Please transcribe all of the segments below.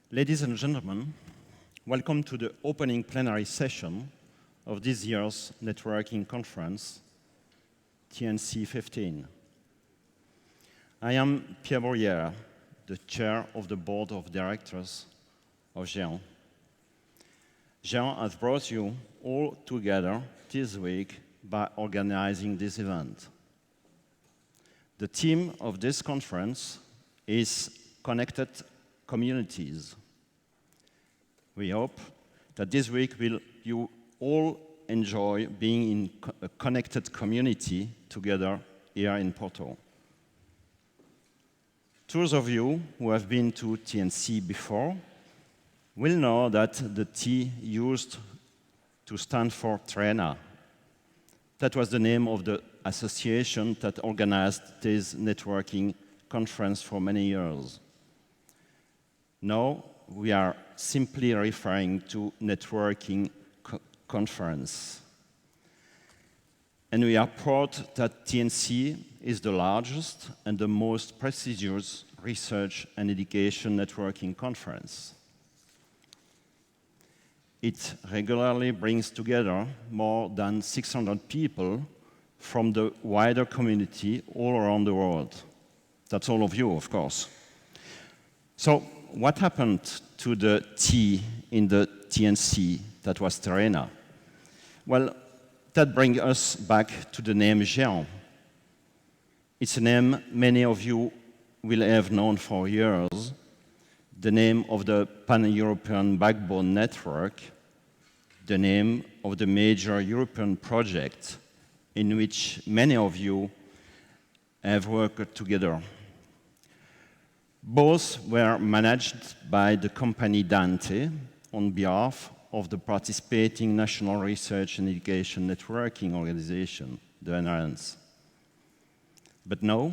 Ladies and gentlemen, welcome to the opening plenary session of this year's networking conference, tnc15. I am Pierre Bruyère, the chair of the board of directors of Géant. Géant has brought you all together this week by organizing this event. The theme of this conference is Connected Communities. We hope that this week you all enjoy being in a connected community together here in Porto. Those of you who have been to TNC before will know that the T used to stand for TRENA. That was the name of the association that organized this networking conference for many years. Now we are simply referring to networking conference. And we are proud that TNC is the largest and the most prestigious research and education networking conference. It regularly brings together more than 600 people from the wider community all around the world. That's all of you, of course. So what happened to the T in the TNC that was TRENA? Well, that brings us back to the name Géant. It's a name many of you will have known for years, the name of the Pan-European Backbone Network, the name of the major European project in which many of you have worked together. Both were managed by the company Dante on behalf of the participating National Research and Education Networking Organization, the NRNs. But now,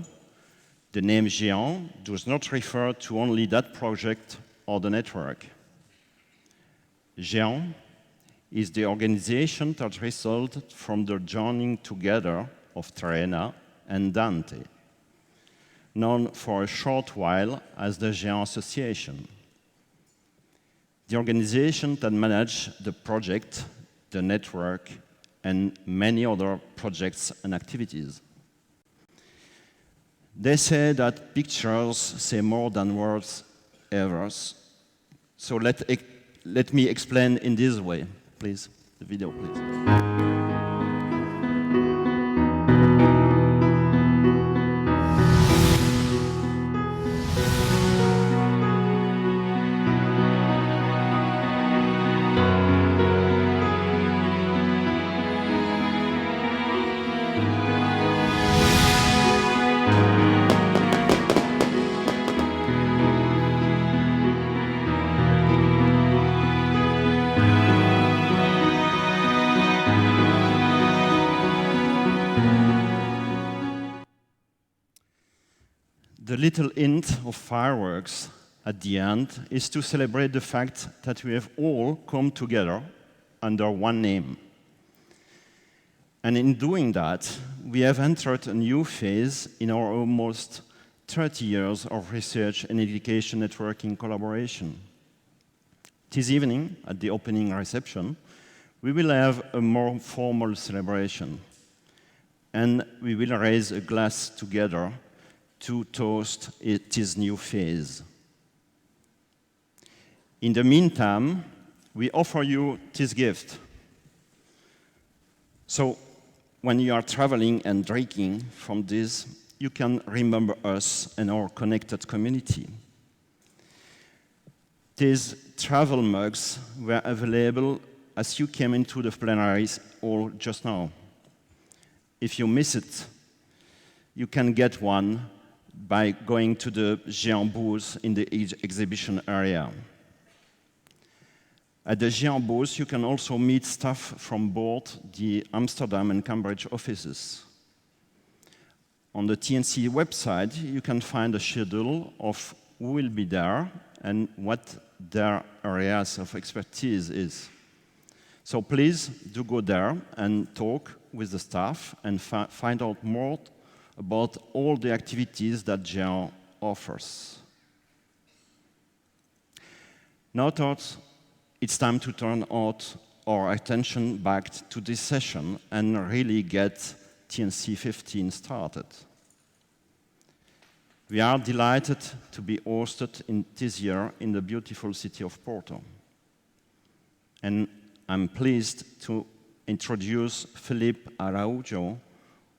the name Géant does not refer to only that project or the network. Géant is the organization that resulted from the joining together of TRENA and Dante, known for a short while as the Géant Association. The organization that managed the project, the network, and many other projects and activities. They say that pictures say more than words ever. So let me explain in this way. Please, the video, please. The little hint of fireworks at the end is to celebrate the fact that we have all come together under one name. And in doing that, we have entered a new phase in our almost 30 years of research and education networking collaboration. This evening, at the opening reception, we will have a more formal celebration. And we will raise a glass together to toast this new phase. In the meantime, we offer you this gift. So when you are traveling and drinking from this, you can remember us and our connected community. These travel mugs were available as you came into the plenary hall just now. If you miss it, you can get one by going to the Géant booth in the exhibition area. At the Géant booth, you can also meet staff from both the Amsterdam and Cambridge offices. On the TNC website, you can find a schedule of who will be there and what their areas of expertise is. So please do go there and talk with the staff and find out more about all the activities that Géant offers. Now thought it's time to turn our attention back to this session and really get tnc15 started. We are delighted to be hosted this year in the beautiful city of Porto. And I'm pleased to introduce Felipe Araujo,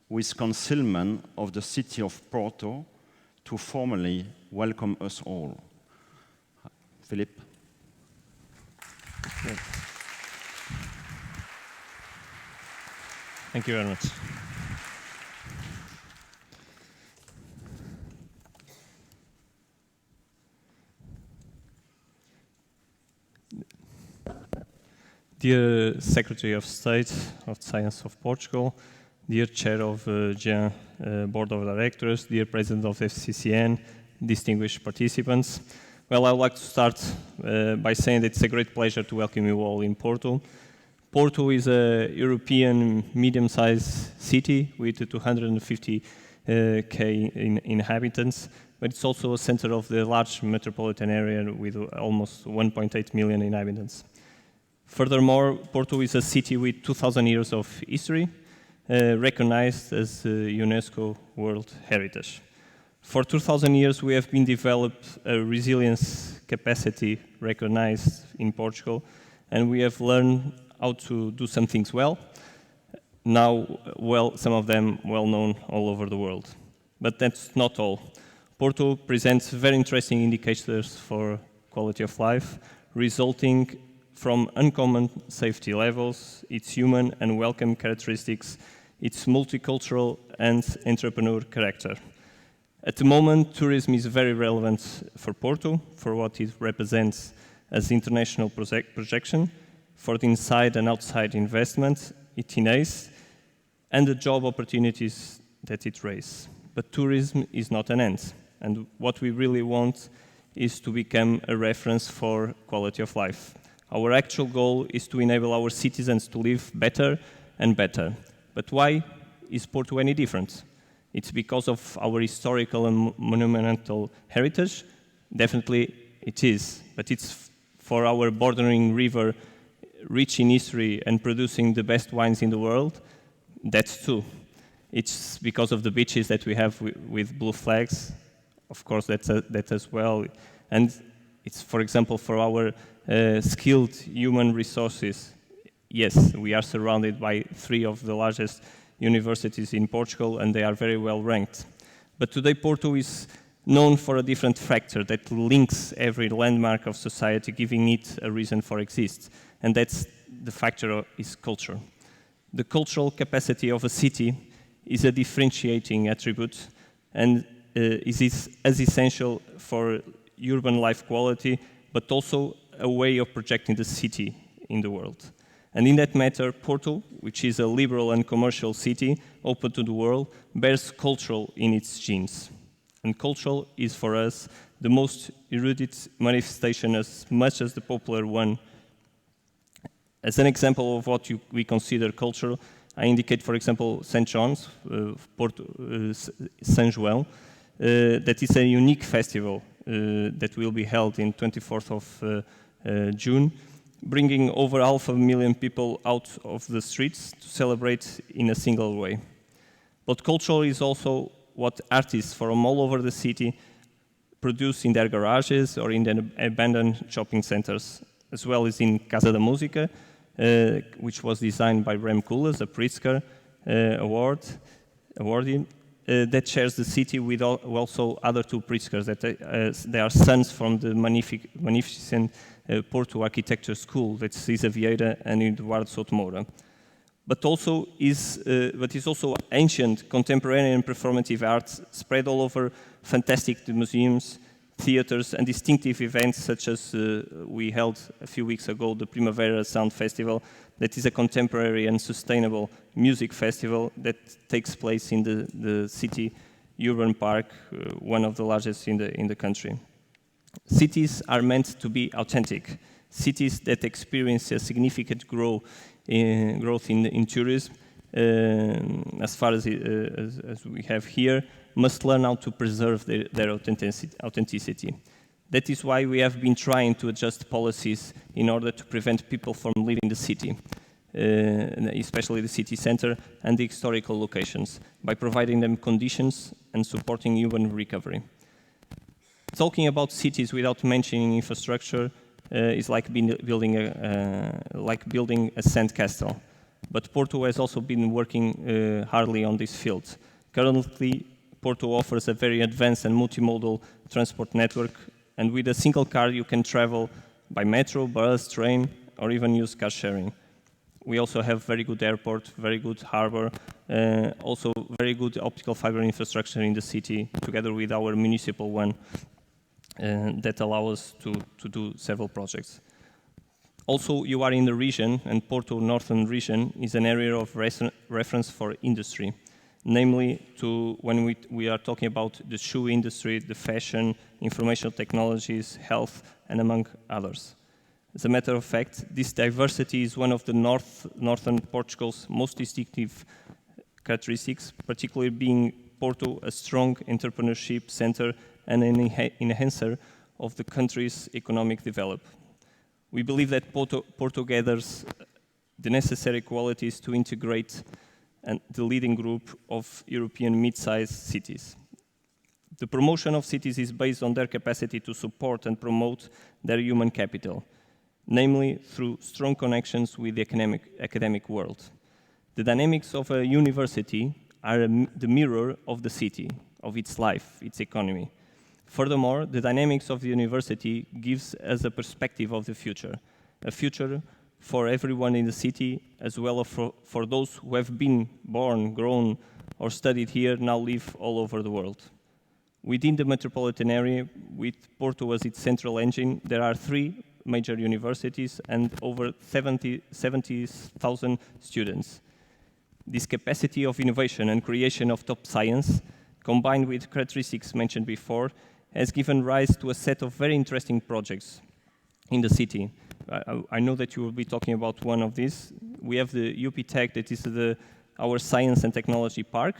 who is Councilman of the city of Porto, to formally welcome us all. Felipe. Thank you very much. Dear Secretary of State of Science of Portugal, dear Chair of GEN Board of Directors, dear President of FCCN, distinguished participants. Well, I would like to start by saying that it's a great pleasure to welcome you all in Porto. Porto is a European medium-sized city with 250,000 inhabitants, but it's also a center of the large metropolitan area with almost 1.8 million inhabitants. Furthermore, Porto is a city with 2,000 years of history, recognized as UNESCO World Heritage. For 2,000 years, we have been developed a resilience capacity recognized in Portugal, and we have learned how to do some things well. Now, some of them well known all over the world. But that's not all. Porto presents very interesting indicators for quality of life, resulting from uncommon safety levels, its human and welcome characteristics, its multicultural and entrepreneur character. At the moment, tourism is very relevant for Porto, for what it represents as international projection, for the inside and outside investment it enables, and the job opportunities that it raises. But tourism is not an end, and what we really want is to become a reference for quality of life. Our actual goal is to enable our citizens to live better and better. But why is Porto any different? It's because of our historical and monumental heritage? Definitely it is, but it's for our bordering river, rich in history and producing the best wines in the world? That's too. It's because of the beaches that we have with blue flags? Of course, that as well. And it's, for example, for our skilled human resources. Yes, we are surrounded by 3 of the largest universities in Portugal, and they are very well ranked. But today, Porto is known for a different factor that links every landmark of society, giving it a reason for exist. And that's the factor is culture. The cultural capacity of a city is a differentiating attribute and is as essential for urban life quality, but also a way of projecting the city in the world. And in that matter, Porto, which is a liberal and commercial city open to the world, bears cultural in its genes. And cultural is for us the most erudite manifestation as much as the popular one. As an example of what we consider cultural, I indicate, for example, St. John's, São João, that is a unique festival that will be held in 24th of June, bringing over 500,000 people out of the streets to celebrate in a single way. But culture is also what artists from all over the city produce in their garages or in their abandoned shopping centers, as well as in Casa da Música, which was designed by Rem Koolhaas, a Pritzker awardee, that shares the city with also other 2 Pritzkers, that they are sons from the magnificent Porto Architecture School, that's Isa Vieira and Eduardo Sotomoura. But is also ancient, contemporary and performative art spread all over fantastic museums, theaters and distinctive events such as we held a few weeks ago, the Primavera Sound Festival, that is a contemporary and sustainable music festival that takes place in the city urban park, one of the largest in the country. Cities are meant to be authentic. Cities that experience a significant growth in tourism, as far as we have here, must learn how to preserve their authenticity. That is why we have been trying to adjust policies in order to prevent people from leaving the city, especially the city center and the historical locations, by providing them conditions and supporting urban recovery. Talking about cities without mentioning infrastructure is like building a sandcastle. But Porto has also been working hardly on this field. Currently, Porto offers a very advanced and multimodal transport network, and with a single car you can travel by metro, bus, train, or even use car sharing. We also have very good airport, very good harbor, also very good optical fiber infrastructure in the city, together with our municipal one, that allow us to do several projects. Also, you are in the region, and Porto Northern region is an area of reference for industry, namely when we are talking about the shoe industry, the fashion, information technologies, health, and among others. As a matter of fact, this diversity is one of the northern Portugal's most distinctive characteristics, particularly being Porto a strong entrepreneurship center and an enhancer of the country's economic development. We believe that Porto gathers the necessary qualities to integrate the leading group of European mid-sized cities. The promotion of cities is based on their capacity to support and promote their human capital, namely through strong connections with the academic world. The dynamics of a university are the mirror of the city, of its life, its economy. Furthermore, the dynamics of the university gives us a perspective of the future, a future for everyone in the city, as well as for those who have been born, grown, or studied here, now live all over the world. Within the metropolitan area, with Porto as its central engine, there are 3 major universities and over 70,000 students. This capacity of innovation and creation of top science, combined with characteristics mentioned before, has given rise to a set of very interesting projects in the city. I know that you will be talking about one of these. We have the UPTech, that is our science and technology park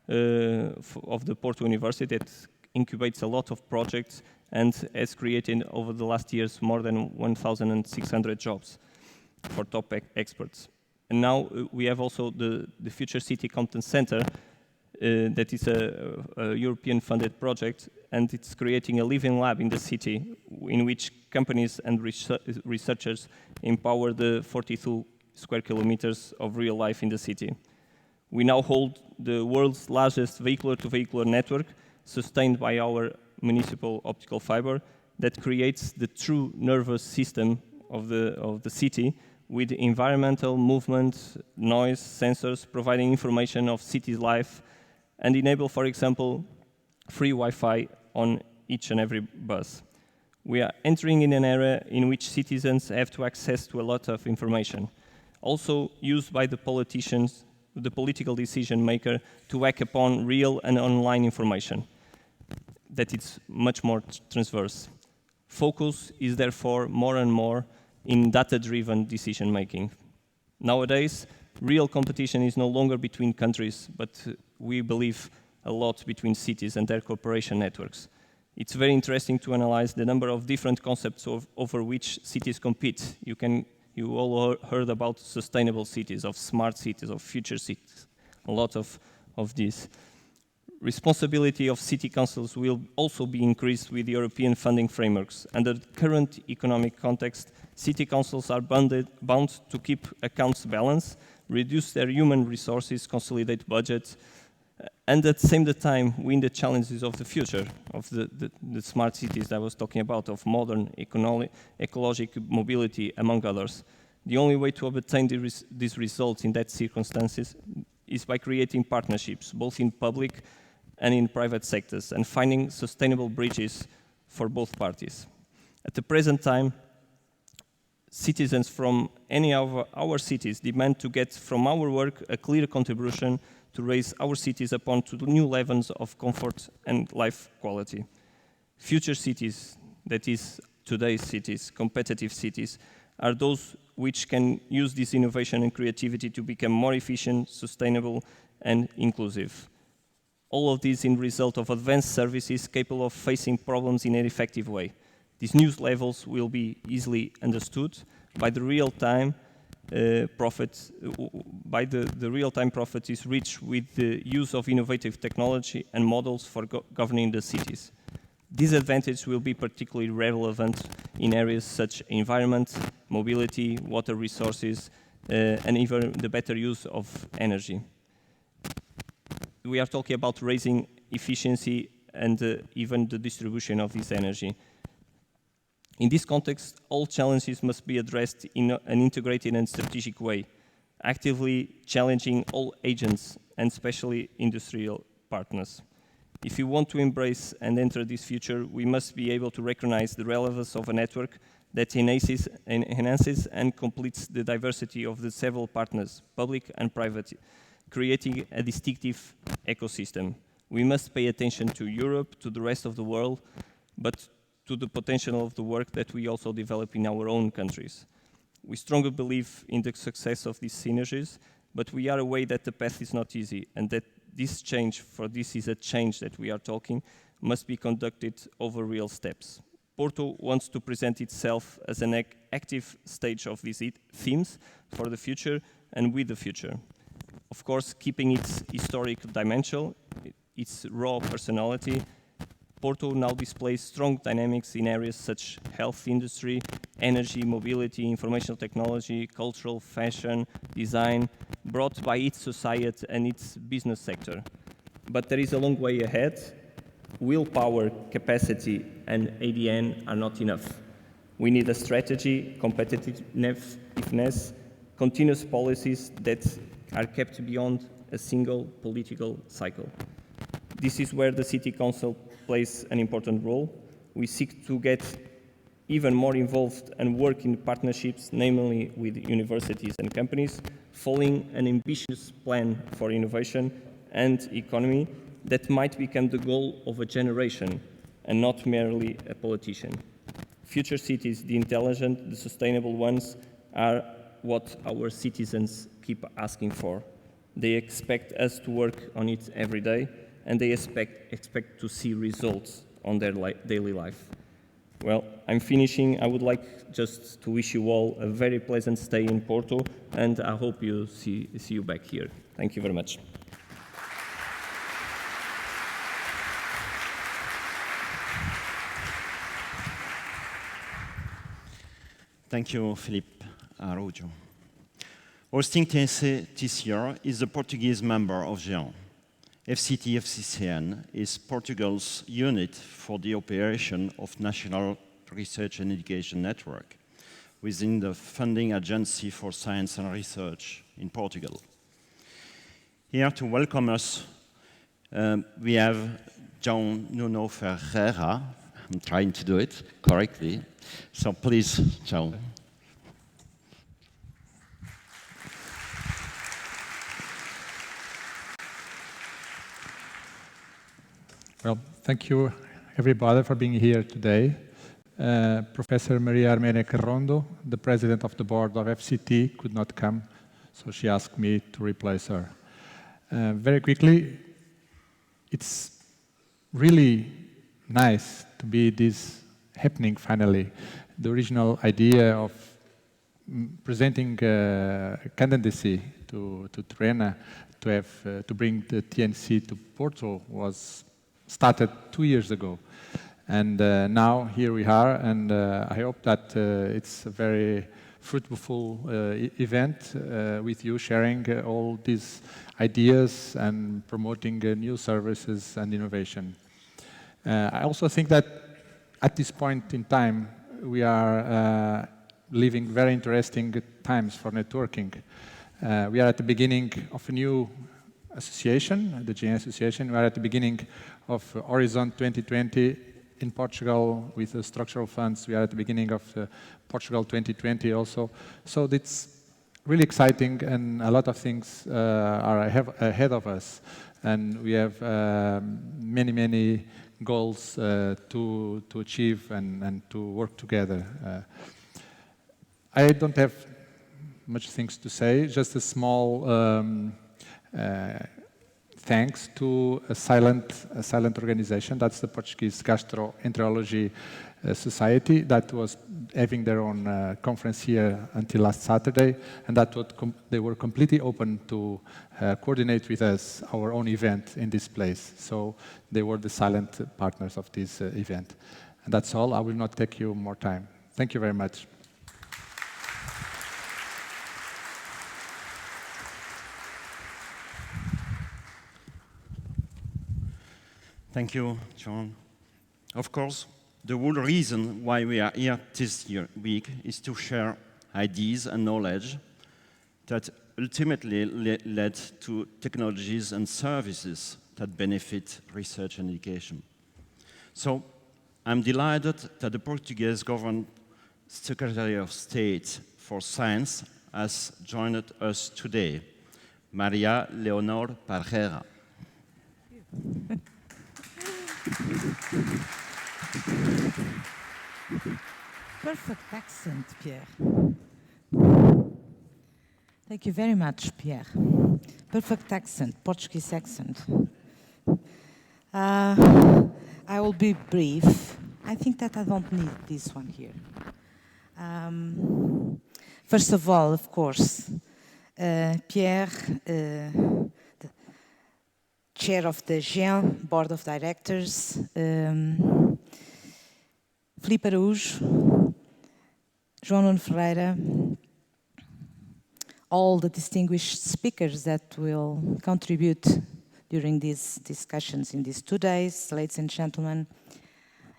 of the Porto University that incubates a lot of projects and has created over the last years more than 1,600 jobs for top experts. And now we have also the Future City Competence Center, that is a European-funded project, and it's creating a living lab in the city in which companies and researchers empower the 42 square kilometers of real life in the city. We now hold the world's largest vehicular-to-vehicular network, sustained by our municipal optical fiber, that creates the true nervous system of the city, with environmental movement, noise, sensors, providing information of city life, and enable, for example, free Wi-Fi on each and every bus. We are entering in an era in which citizens have to access to a lot of information, also used by the politicians, the political decision maker, to act upon real and online information, that it's much more transverse. Focus is therefore more and more in data-driven decision making. Nowadays, real competition is no longer between countries, but we believe a lot between cities and their cooperation networks. It's very interesting to analyze the number of different concepts over which cities compete. You all heard about sustainable cities, of smart cities, of future cities, a lot of these. Responsibility of city councils will also be increased with European funding frameworks. Under the current economic context, city councils are bound to keep accounts balanced, reduce their human resources, consolidate budgets, and at the same time win the challenges of the future, of the smart cities that I was talking about, of modern ecological mobility, among others. The only way to obtain these results in that circumstances is by creating partnerships, both in public and in private sectors, and finding sustainable bridges for both parties. At the present time, citizens from any of our cities demand to get from our work a clear contribution to raise our cities upon to new levels of comfort and life quality. Future cities, that is today's cities, competitive cities, are those which can use this innovation and creativity to become more efficient, sustainable, and inclusive. All of this in result of advanced services capable of facing problems in an effective way. These news levels will be easily understood by the real-time profit. The real-time profit is reached with the use of innovative technology and models for governing the cities. This advantage will be particularly relevant in areas such as environment, mobility, water resources, and even the better use of energy. We are talking about raising efficiency and even the distribution of this energy. In this context, all challenges must be addressed in an integrated and strategic way, actively challenging all agents and especially industrial partners. If we want to embrace and enter this future, we must be able to recognize the relevance of a network that enhances and completes the diversity of the several partners, public and private, creating a distinctive ecosystem. We must pay attention to Europe, to the rest of the world, but to the potential of the work that we also develop in our own countries. We strongly believe in the success of these synergies, but we are aware that the path is not easy and that this change, for this is a change that we are talking, must be conducted over real steps. Porto wants to present itself as an active stage of these themes for the future and with the future. Of course, keeping its historic dimension, its raw personality, Porto now displays strong dynamics in areas such as health industry, energy, mobility, information technology, cultural, fashion, design, brought by its society and its business sector. But there is a long way ahead. Willpower, capacity, and ADN are not enough. We need a strategy, competitiveness, continuous policies that are kept beyond a single political cycle. This is where the City Council plays an important role. We seek to get even more involved and work in partnerships, namely with universities and companies, following an ambitious plan for innovation and economy that might become the goal of a generation and not merely a politician. Future cities, the intelligent, the sustainable ones, are what our citizens keep asking for. They expect us to work on it every day, and they expect to see results on their daily life. Well, I'm finishing. I would like just to wish you all a very pleasant stay in Porto, and I hope you see you back here. Thank you very much. Thank you, Philippe Araujo. Hosting TNC this year is the Portuguese member of GEAN. FCT-FCCN is Portugal's unit for the operation of National Research and Education Network within the funding agency for science and research in Portugal. Here to welcome us, we have João Nuno Ferreira. I'm trying to do it correctly. So please, João. Well, thank you, everybody, for being here today. Professor Maria Armenia Carrondo, the president of the board of FCT, could not come, so she asked me to replace her. Very quickly, it's really nice to be this happening finally. The original idea of presenting candidacy to Trena to bring the TNC to Porto was started 2 years ago. And now here we are, and I hope that it's a very fruitful event with you sharing all these ideas and promoting new services and innovation. I also think that at this point in time, we are living very interesting times for networking. We are at the beginning of a new association, the GEAN Association. We are at the beginning of Horizon 2020 in Portugal with the structural funds. We are at the beginning of Portugal 2020 also. So it's really exciting, and a lot of things are ahead of us. And we have many, many goals to achieve and to work together. I don't have much things to say, just a small thanks to a silent organization. That's the Portuguese Gastroenterology society that was having their own conference here until last Saturday, and that they were completely open to coordinate with us our own event in this place. So they were the silent partners of this event. And that's all. I will not take you more time. Thank you very much. Thank you, John. Of course, the whole reason why we are here this week is to share ideas and knowledge that ultimately led to technologies and services that benefit research and education. So I'm delighted that the Portuguese government Secretary of State for Science has joined us today, Maria Leonor Parreira. Perfect accent, Pierre. Thank you very much, Pierre. Perfect accent, Portuguese accent. I will be brief. I think that I don't need this one here. First of all, of course, Pierre, the chair of the GEN Board of Directors, Filipe Araújo, João Nuno Ferreira, all the distinguished speakers that will contribute during these discussions in these 2 days, ladies and gentlemen.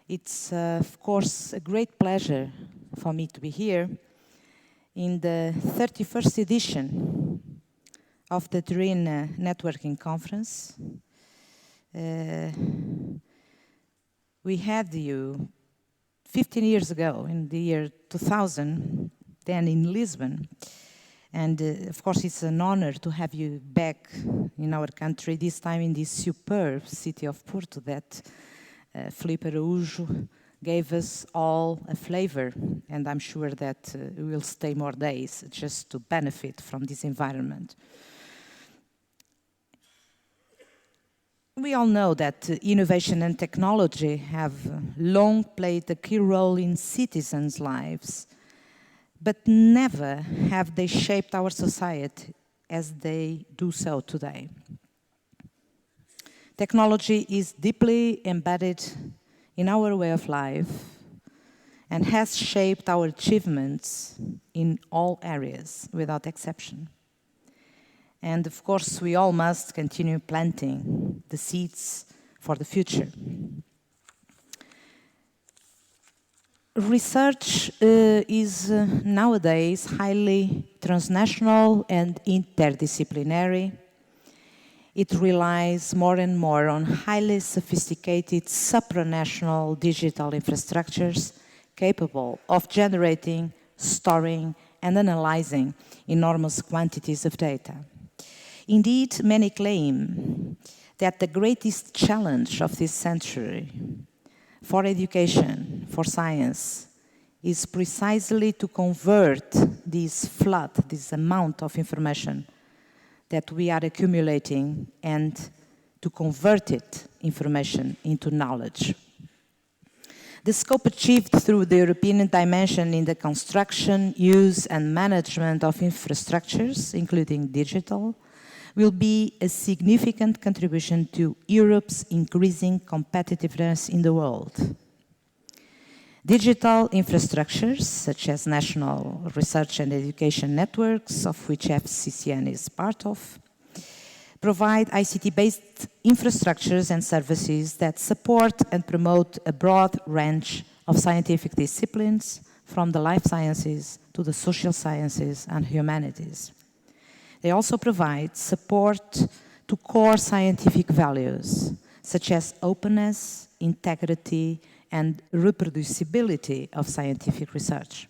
It's, of course, a great pleasure for me to be here in the 31st edition of the Turin Networking Conference. We had you 15 years ago, in the year 2000, then in Lisbon. And of course, it's an honor to have you back in our country, this time in this superb city of Porto that Filipe Araújo gave us all a flavor. And I'm sure that we will stay more days just to benefit from this environment. We all know that innovation and technology have long played a key role in citizens' lives, but never have they shaped our society as they do so today. Technology is deeply embedded in our way of life and has shaped our achievements in all areas, without exception. And of course, we all must continue planting the seeds for the future. Research is nowadays highly transnational and interdisciplinary. It relies more and more on highly sophisticated supranational digital infrastructures capable of generating, storing, and analyzing enormous quantities of data. Indeed, many claim that the greatest challenge of this century for education, for science, is precisely to convert this flood, this amount of information that we are accumulating, and to convert it, information, into knowledge. The scope achieved through the European dimension in the construction, use, and management of infrastructures, including digital, will be a significant contribution to Europe's increasing competitiveness in the world. Digital infrastructures, such as national research and education networks, of which FCCN is part of, provide ICT-based infrastructures and services that support and promote a broad range of scientific disciplines, from the life sciences to the social sciences and humanities. They also provide support to core scientific values, such as openness, integrity, and reproducibility of scientific research.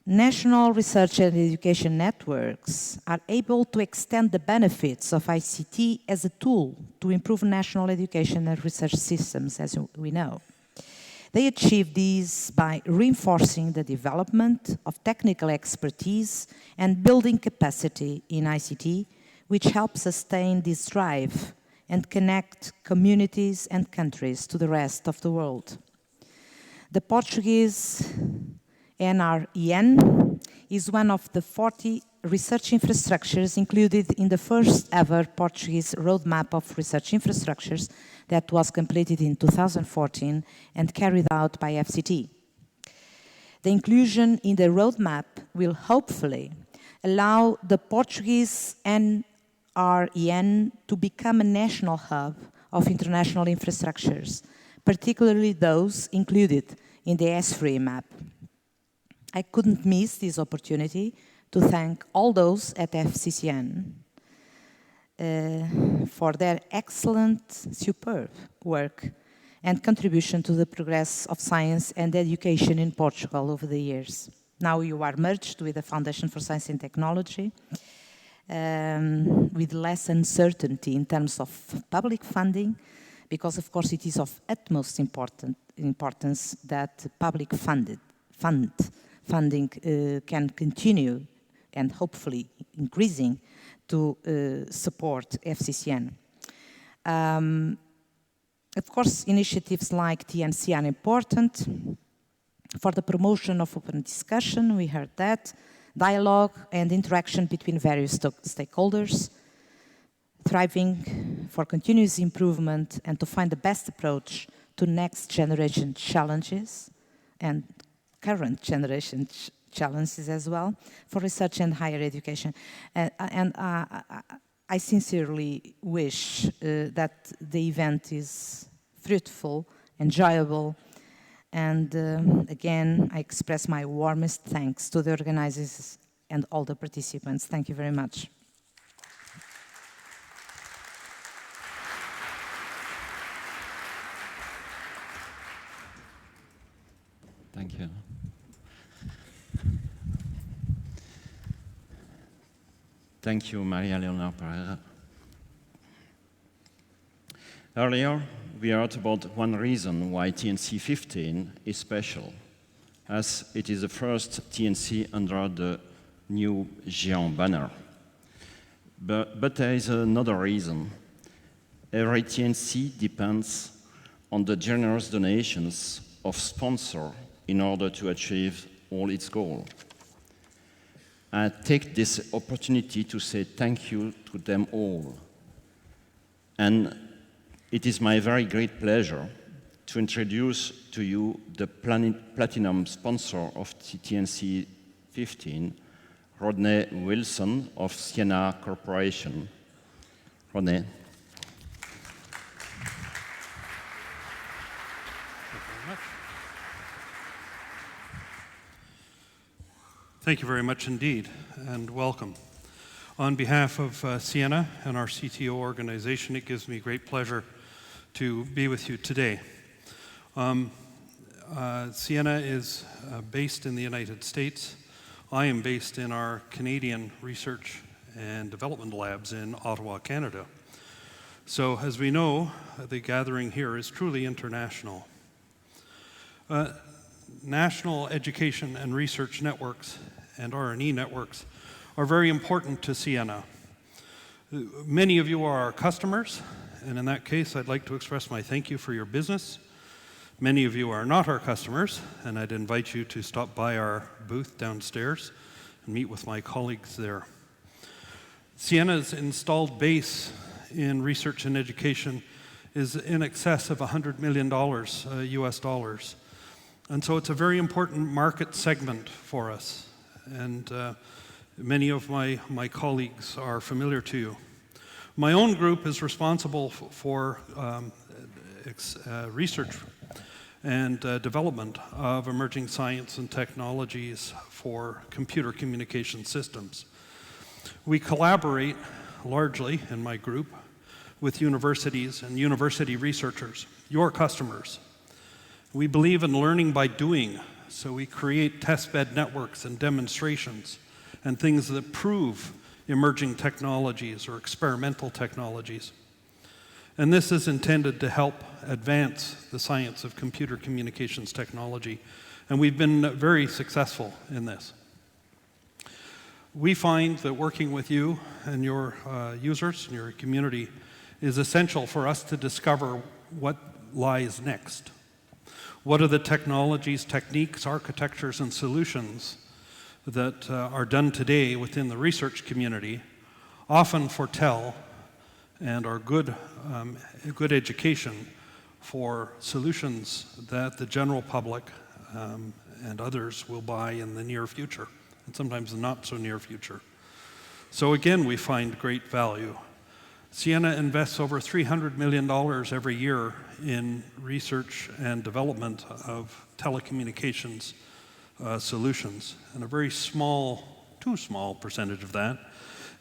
National research and education networks are able to extend the benefits of ICT as a tool to improve national education and research systems, as we know. They achieve these by reinforcing the development of technical expertise and building capacity in ICT, which helps sustain this drive and connect communities and countries to the rest of the world. The Portuguese NREN is one of the 40 research infrastructures included in the first ever Portuguese roadmap of research infrastructures that was completed in 2014 and carried out by FCT. The inclusion in the roadmap will hopefully allow the Portuguese NREN to become a national hub of international infrastructures, particularly those included in the S3 map. I couldn't miss this opportunity to thank all those at FCCN for their excellent, superb work and contribution to the progress of science and education in Portugal over the years. Now you are merged with the Foundation for Science and Technology, with less uncertainty in terms of public funding, because of course it is of utmost importance that public funding can continue and hopefully increasing to support FCCN. Of course, initiatives like TNC are important for the promotion of open discussion, we heard that, dialogue and interaction between various stakeholders, thriving for continuous improvement and to find the best approach to next generation challenges and current generation challenges as well for research and higher education. I sincerely wish that the event is fruitful, enjoyable, and again, I express my warmest thanks to the organizers and all the participants. Thank you very much. Thank you. Thank you, Maria Leonor Pereira. Earlier, we heard about one reason why tnc15 is special, as it is the first TNC under the new Géant banner. But there is another reason. Every TNC depends on the generous donations of sponsors in order to achieve all its goals. I take this opportunity to say thank you to them all. And it is my very great pleasure to introduce to you the platinum sponsor of TNC15, Rodney Wilson of Siena Corporation. Rodney. Thank you very much indeed, and welcome. On behalf of Siena and our CTO organization, it gives me great pleasure to be with you today. Siena is based in the United States. I am based in our Canadian research and development labs in Ottawa, Canada. So as we know, the gathering here is truly international. National education and research networks and R&E networks are very important to Siena. Many of you are our customers, and in that case, I'd like to express my thank you for your business. Many of you are not our customers, and I'd invite you to stop by our booth downstairs and meet with my colleagues there. Siena's installed base in research and education is in excess of $100 million US dollars. And so it's a very important market segment for us. And many of my colleagues are familiar to you. My own group is responsible for research and development of emerging science and technologies for computer communication systems. We collaborate largely in my group with universities and university researchers, your customers. We believe in learning by doing, so we create testbed networks and demonstrations and things that prove emerging technologies or experimental technologies. And this is intended to help advance the science of computer communications technology, and we've been very successful in this. We find that working with you and your users and your community is essential for us to discover what lies next. What are the technologies, techniques, architectures, and solutions that are done today within the research community often foretell and are good education for solutions that the general public and others will buy in the near future, and sometimes the not so near future. So again, we find great value. Siena invests over $300 million every year in research and development of telecommunications solutions, and a very small, too small percentage of that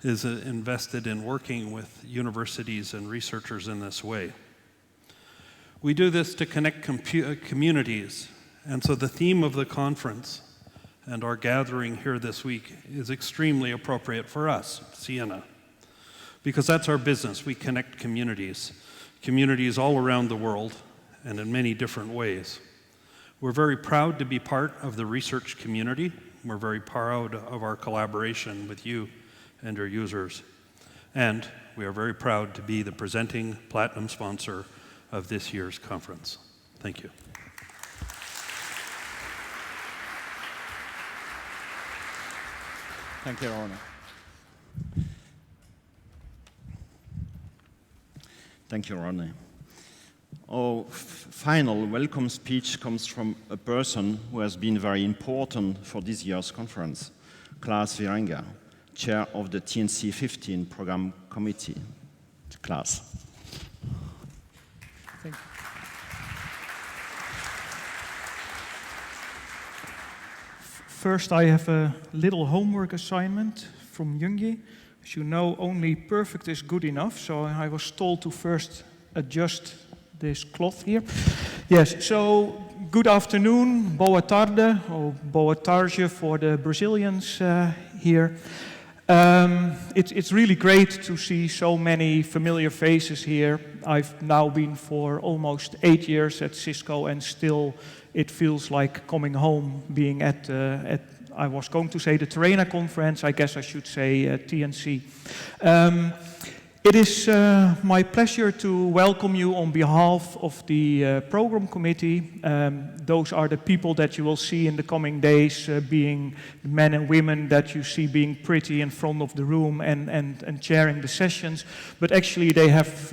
is invested in working with universities and researchers in this way. We do this to connect communities, and so the theme of the conference and our gathering here this week is extremely appropriate for us, Siena, because that's our business. We connect communities all around the world and in many different ways. We're very proud to be part of the research community. We're very proud of our collaboration with you and your users. And we are very proud to be the presenting platinum sponsor of this year's conference. Thank you. Thank you, Ron. Thank you, Ronnie. Our final welcome speech comes from a person who has been very important for this year's conference, Klaas Wieringa, chair of the tnc15 program committee. Klaas. Thank you. First, I have a little homework assignment from Jungi. As you know, only perfect is good enough, so I was told to first adjust this cloth here. Yes, so good afternoon, boa tarde, or boa tarde for the Brazilians here. It's really great to see so many familiar faces here. I've now been for almost 8 years at Cisco, and still it feels like coming home, being at I was going to say the Terena conference, I guess I should say TNC. It is my pleasure to welcome you on behalf of the program committee. Those are the people that you will see in the coming days, being men and women that you see being pretty in front of the room and chairing the sessions. But actually they have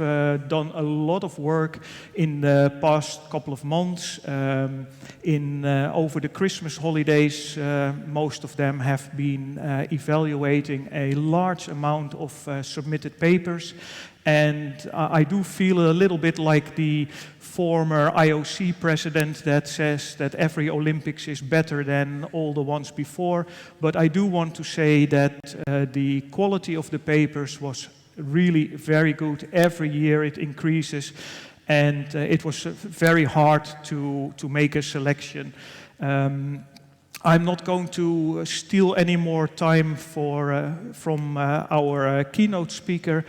done a lot of work in the past couple of months. Over the Christmas holidays, most of them have been evaluating a large amount of submitted papers. And I do feel a little bit like the former IOC president that says that every Olympics is better than all the ones before. But I do want to say that the quality of the papers was really very good. Every year it increases. And it was very hard to make a selection. I'm not going to steal any more time from our keynote speaker.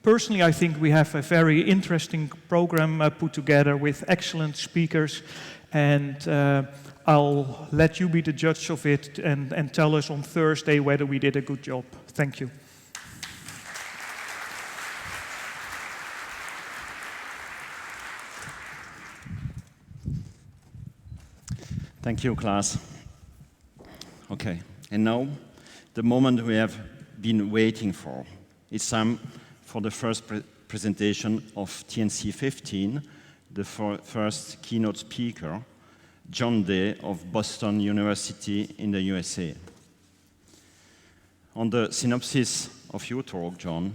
Personally, I think we have a very interesting program put together with excellent speakers, and I'll let you be the judge of it and tell us on Thursday whether we did a good job. Thank you. Thank you, Klaas. Okay, and now the moment we have been waiting for. It's time for the first presentation of TNC15, the first keynote speaker, John Day of Boston University in the USA. On the synopsis of your talk, John,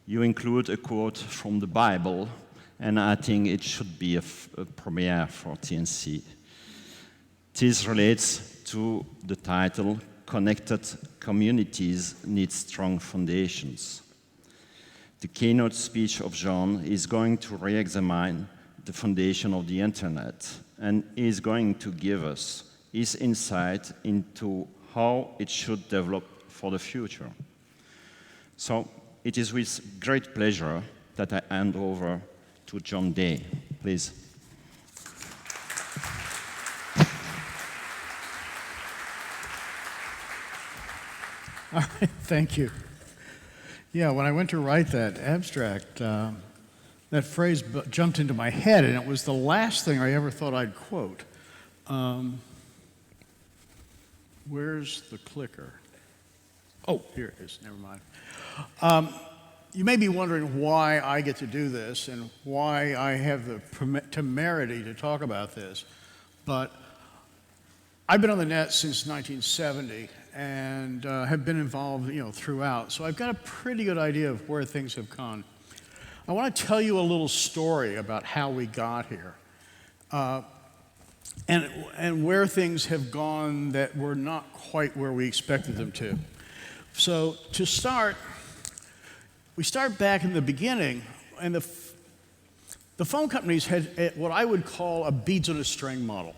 you include a quote from the Bible, and I think it should be a premiere for TNC. This relates to the title, Connected Communities Need Strong Foundations. The keynote speech of John is going to re-examine the foundation of the internet and is going to give us his insight into how it should develop for the future. So it is with great pleasure that I hand over to John Day. Please. All right, thank you. Yeah, when I went to write that abstract, that phrase jumped into my head, and it was the last thing I ever thought I'd quote. Where's the clicker? Oh, here it is, never mind. You may be wondering why I get to do this and why I have the temerity to talk about this, but I've been on the net since 1970 and have been involved, throughout. So I've got a pretty good idea of where things have gone. I want to tell you a little story about how we got here, and where things have gone that were not quite where we expected them to. So to start, we start back in the beginning, and the phone companies had what I would call a beads on a string model.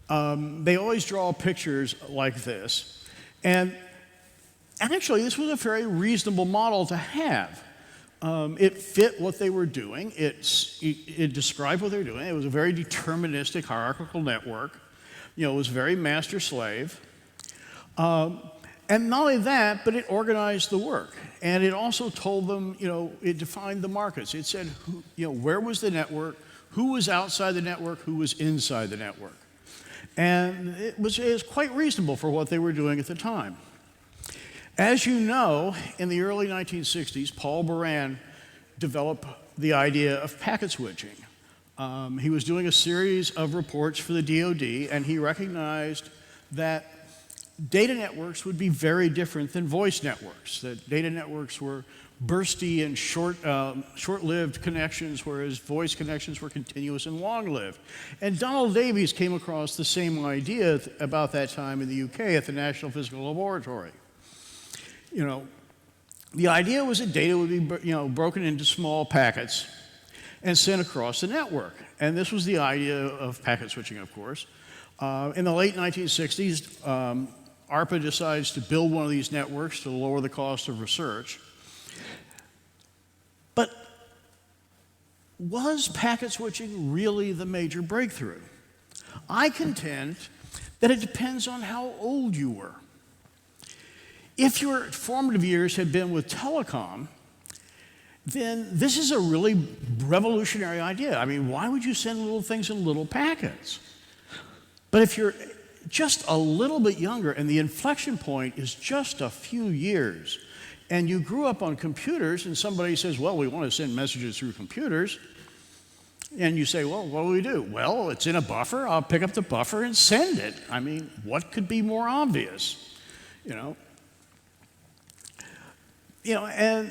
They always draw pictures like this. And actually, this was a very reasonable model to have. It fit what they were doing. It described what they were doing. It was a very deterministic hierarchical network. It was very master-slave. And not only that, but it organized the work. And it also told them, it defined the markets. It said, where was the network, who was outside the network, who was inside the network. And it was quite reasonable for what they were doing at the time. As you know, in the early 1960s, Paul Baran developed the idea of packet switching. He was doing a series of reports for the DoD, and he recognized that data networks would be very different than voice networks. That data networks were bursty and short-lived connections, whereas voice connections were continuous and long-lived. And Donald Davies came across the same idea about that time in the UK at the National Physical Laboratory. The idea was that data would be broken into small packets and sent across the network. And this was the idea of packet switching, of course. In the late 1960s, ARPA decides to build one of these networks to lower the cost of research. But was packet switching really the major breakthrough? I contend that it depends on how old you were. If your formative years had been with telecom, then this is a really revolutionary idea. I mean, why would you send little things in little packets? But if you're just a little bit younger and the inflection point is just a few years, and you grew up on computers and somebody says, well, we want to send messages through computers, and you say, well, what do we do? Well, it's in a buffer. I'll pick up the buffer and send it. I mean, what could be more obvious? And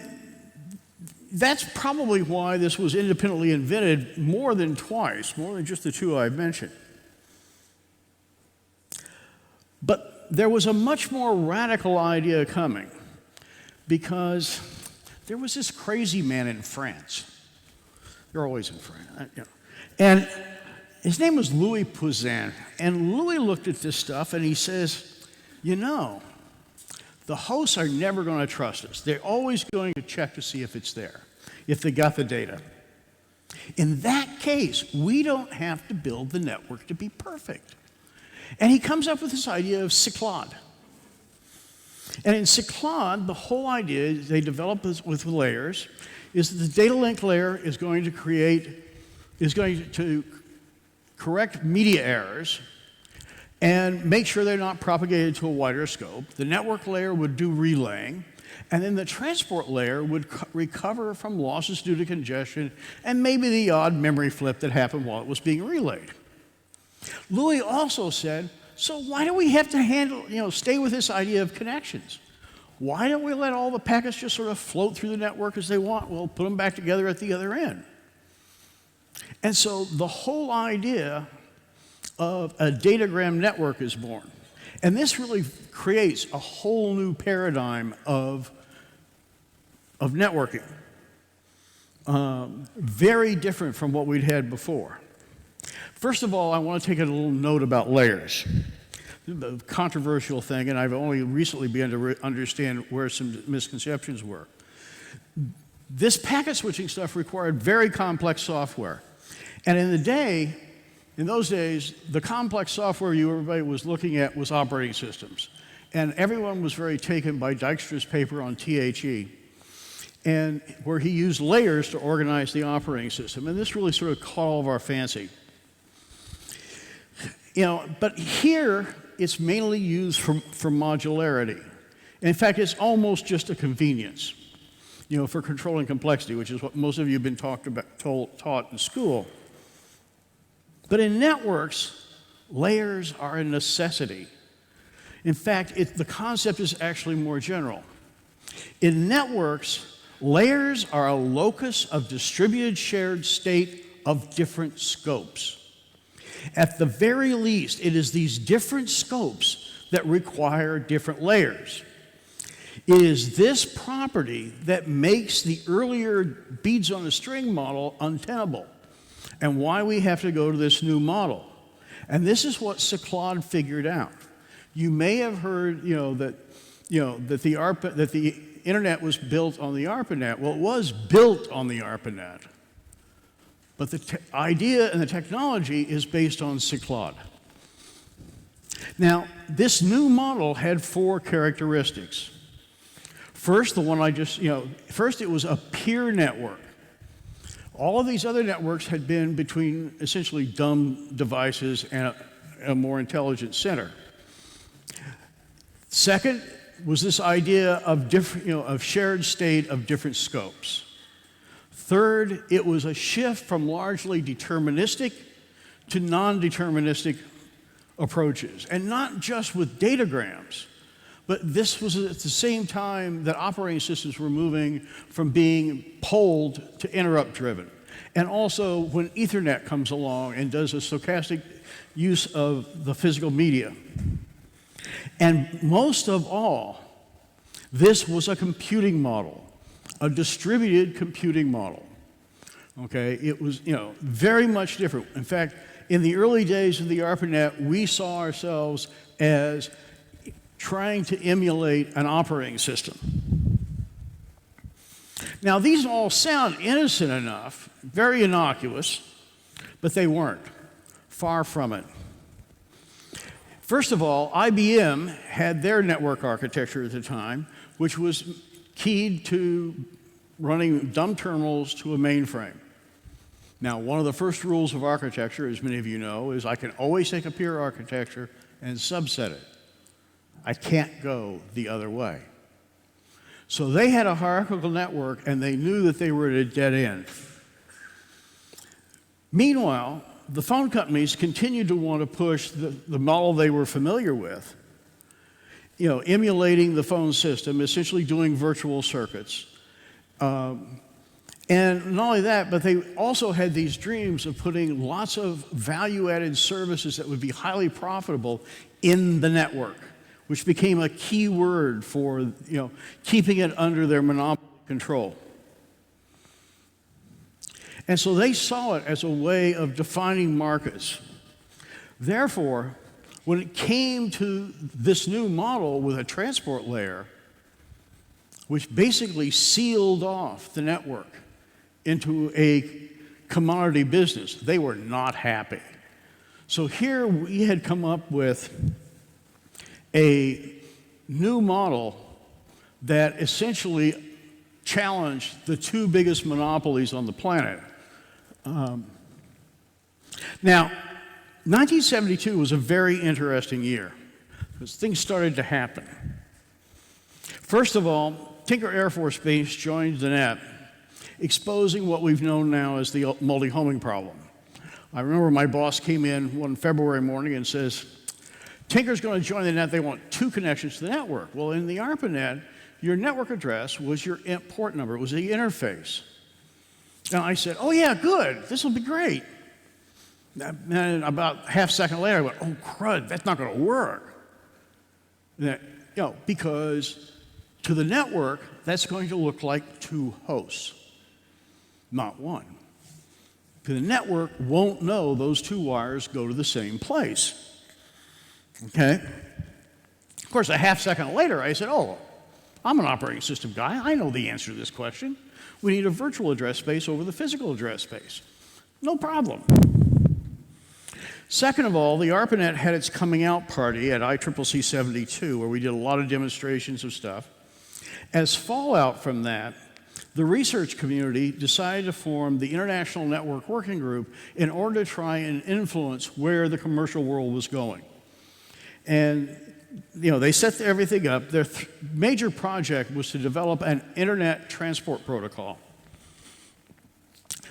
that's probably why this was independently invented more than twice, more than just the two I've mentioned. But there was a much more radical idea coming because there was this crazy man in France. They're always in France. And his name was Louis Pouzin. And Louis looked at this stuff and he says, the hosts are never going to trust us. They're always going to check to see if it's there, if they got the data. In that case, we don't have to build the network to be perfect. And he comes up with this idea of Cyclade. And in Cyclade, the whole idea they develop this with layers is that the data link layer is going to correct media errors and make sure they're not propagated to a wider scope. The network layer would do relaying, and then the transport layer would recover from losses due to congestion and maybe the odd memory flip that happened while it was being relayed. Louis also said, so why do we have to stay with this idea of connections? Why don't we let all the packets just sort of float through the network as they want? We'll put them back together at the other end. And so the whole idea of a datagram network is born. And this really creates a whole new paradigm of networking. Very different from what we'd had before. First of all, I want to take a little note about layers. The controversial thing, and I've only recently begun to understand where some misconceptions were. This packet switching stuff required very complex software. And in those days, the complex software everybody was looking at was operating systems. And everyone was very taken by Dijkstra's paper on THE. and where he used layers to organize the operating system. And this really sort of caught all of our fancy. But here, it's mainly used for modularity. In fact, it's almost just a convenience, for controlling complexity, which is what most of you have been taught in school. But in networks, layers are a necessity. In fact, the concept is actually more general. In networks, layers are a locus of distributed shared state of different scopes. At the very least, it is these different scopes that require different layers. It is this property that makes the earlier beads on a string model untenable, and why we have to go to this new model. And this is what Cyclade figured out. You may have heard, that the internet was built on the ARPANET. Well, it was built on the ARPANET, but the idea and the technology is based on Cyclade. Now, this new model had 4 characteristics. First, the one first it was a peer network. All of these other networks had been between essentially dumb devices and a more intelligent center. Second was this idea of of shared state of different scopes. Third, it was a shift from largely deterministic to non-deterministic approaches, and not just with datagrams, but this was at the same time that operating systems were moving from being polled to interrupt-driven. And also when Ethernet comes along and does a stochastic use of the physical media. And most of all, this was a computing model, a distributed computing model. Okay, it was very much different. In fact, in the early days of the ARPANET, we saw ourselves as trying to emulate an operating system. Now, these all sound innocent enough, very innocuous, but they weren't. Far from it. First of all, IBM had their network architecture at the time, which was keyed to running dumb terminals to a mainframe. Now, one of the first rules of architecture, as many of you know, is I can always take a peer architecture and subset it. I can't go the other way. So they had a hierarchical network, and they knew that they were at a dead end. Meanwhile, the phone companies continued to want to push the model they were familiar with, emulating the phone system, essentially doing virtual circuits. And not only that, but they also had these dreams of putting lots of value-added services that would be highly profitable in the network, which became a key word for keeping it under their monopoly control. And so they saw it as a way of defining markets. Therefore, when it came to this new model with a transport layer, which basically sealed off the network into a commodity business, they were not happy. So here we had come up with a new model that essentially challenged the 2 biggest monopolies on the planet. Now, 1972 was a very interesting year because things started to happen. First of all, Tinker Air Force Base joined the net, exposing what we've known now as the multi-homing problem. I remember my boss came in one February morning and says, Tinker's going to join the net, they want 2 connections to the network. Well, in the ARPANET, your network address was your port number, it was the interface. And I said, oh yeah, good, this will be great. And about half a second later, I went, oh crud, that's not going to work. Because to the network, that's going to look like 2 hosts, not 1. The network won't know those 2 wires go to the same place. Okay? Of course, a half second later, I said, oh, I'm an operating system guy. I know the answer to this question. We need a virtual address space over the physical address space. No problem. Second of all, the ARPANET had its coming out party at ICCC 72, where we did a lot of demonstrations of stuff. As fallout from that, the research community decided to form the International Network Working Group in order to try and influence where the commercial world was going. And they set everything up. Their major project was to develop an internet transport protocol.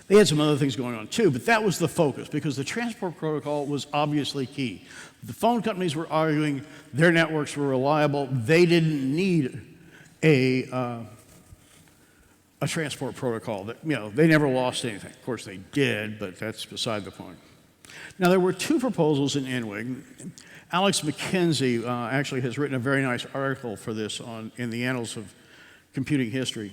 They had some other things going on too, but that was the focus because the transport protocol was obviously key. The phone companies were arguing their networks were reliable. They didn't need a transport protocol. They never lost anything. Of course they did, but that's beside the point. Now there were two proposals in INWIG. Alex McKenzie actually has written a very nice article for this in the Annals of Computing History.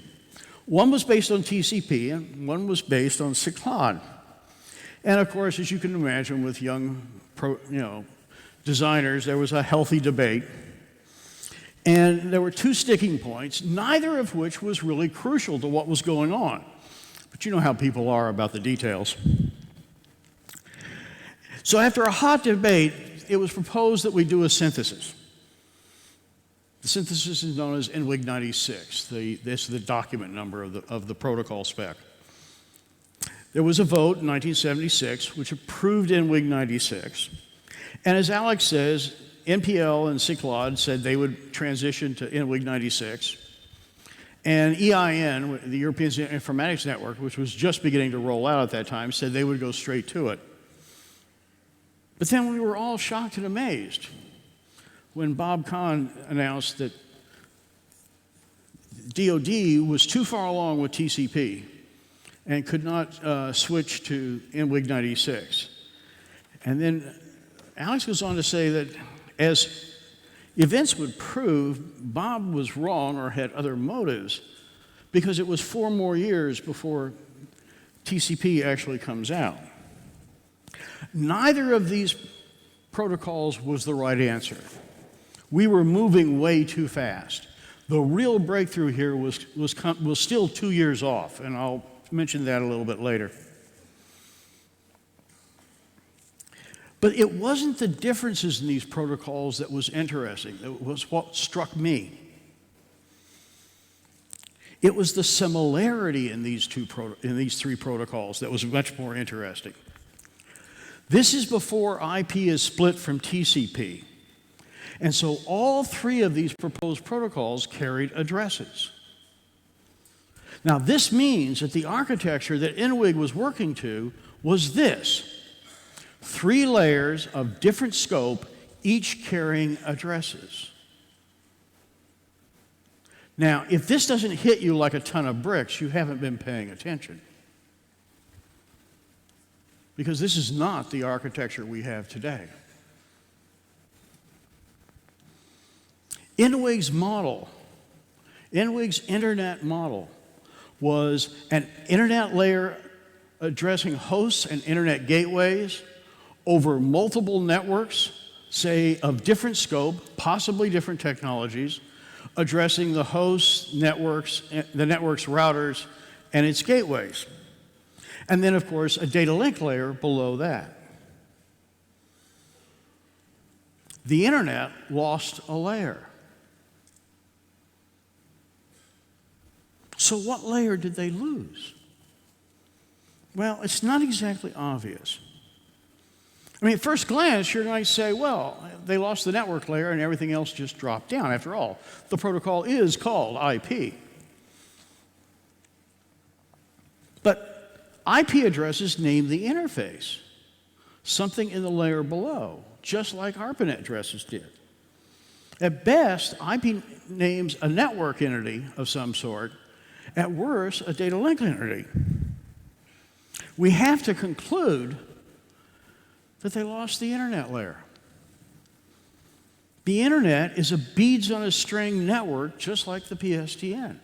One was based on TCP, and one was based on Cyclone. And of course, as you can imagine, with young designers, there was a healthy debate. And there were two sticking points, neither of which was really crucial to what was going on. But you know how people are about the details. So after a hot debate, it was proposed that we do a synthesis. The synthesis is known as INWIG 96. This is the document number of the protocol spec. There was a vote in 1976 which approved INWIG 96. And as Alex says, NPL and Cyclone said they would transition to INWIG 96. And EIN, the European Informatics Network, which was just beginning to roll out at that time, said they would go straight to it. But then we were all shocked and amazed when Bob Kahn announced that DoD was too far along with TCP and could not switch to INWIG 96. And then Alex goes on to say that as events would prove, Bob was wrong or had other motives because it was 4 more years before TCP actually comes out. Neither of these protocols was the right answer. We were moving way too fast. The real breakthrough here was still 2 years off, and I'll mention that a little bit later. But it wasn't the differences in these protocols that was interesting. It was what struck me. It was the similarity in these 3 protocols that was much more interesting. This is before IP is split from TCP. And so all 3 of these proposed protocols carried addresses. Now this means that the architecture that INWIG was working to was this: 3 layers of different scope, each carrying addresses. Now, if this doesn't hit you like a ton of bricks, you haven't been paying attention. Because this is not the architecture we have today. INWIG's model, INWIG's internet model, was an internet layer addressing hosts and internet gateways over multiple networks, say of different scope, possibly different technologies, addressing the hosts, networks, the network's routers, and its gateways. And then, of course, a data link layer below that. The internet lost a layer. So what layer did they lose? Well, it's not exactly obvious. I mean, at first glance, you might say, well, they lost the network layer and everything else just dropped down. After all, the protocol is called IP. But IP addresses name the interface, something in the layer below, just like ARPANET addresses did. At best, IP names a network entity of some sort. At worst, a data link entity. We have to conclude that they lost the internet layer. The internet is a beads on a string network, just like the PSTN.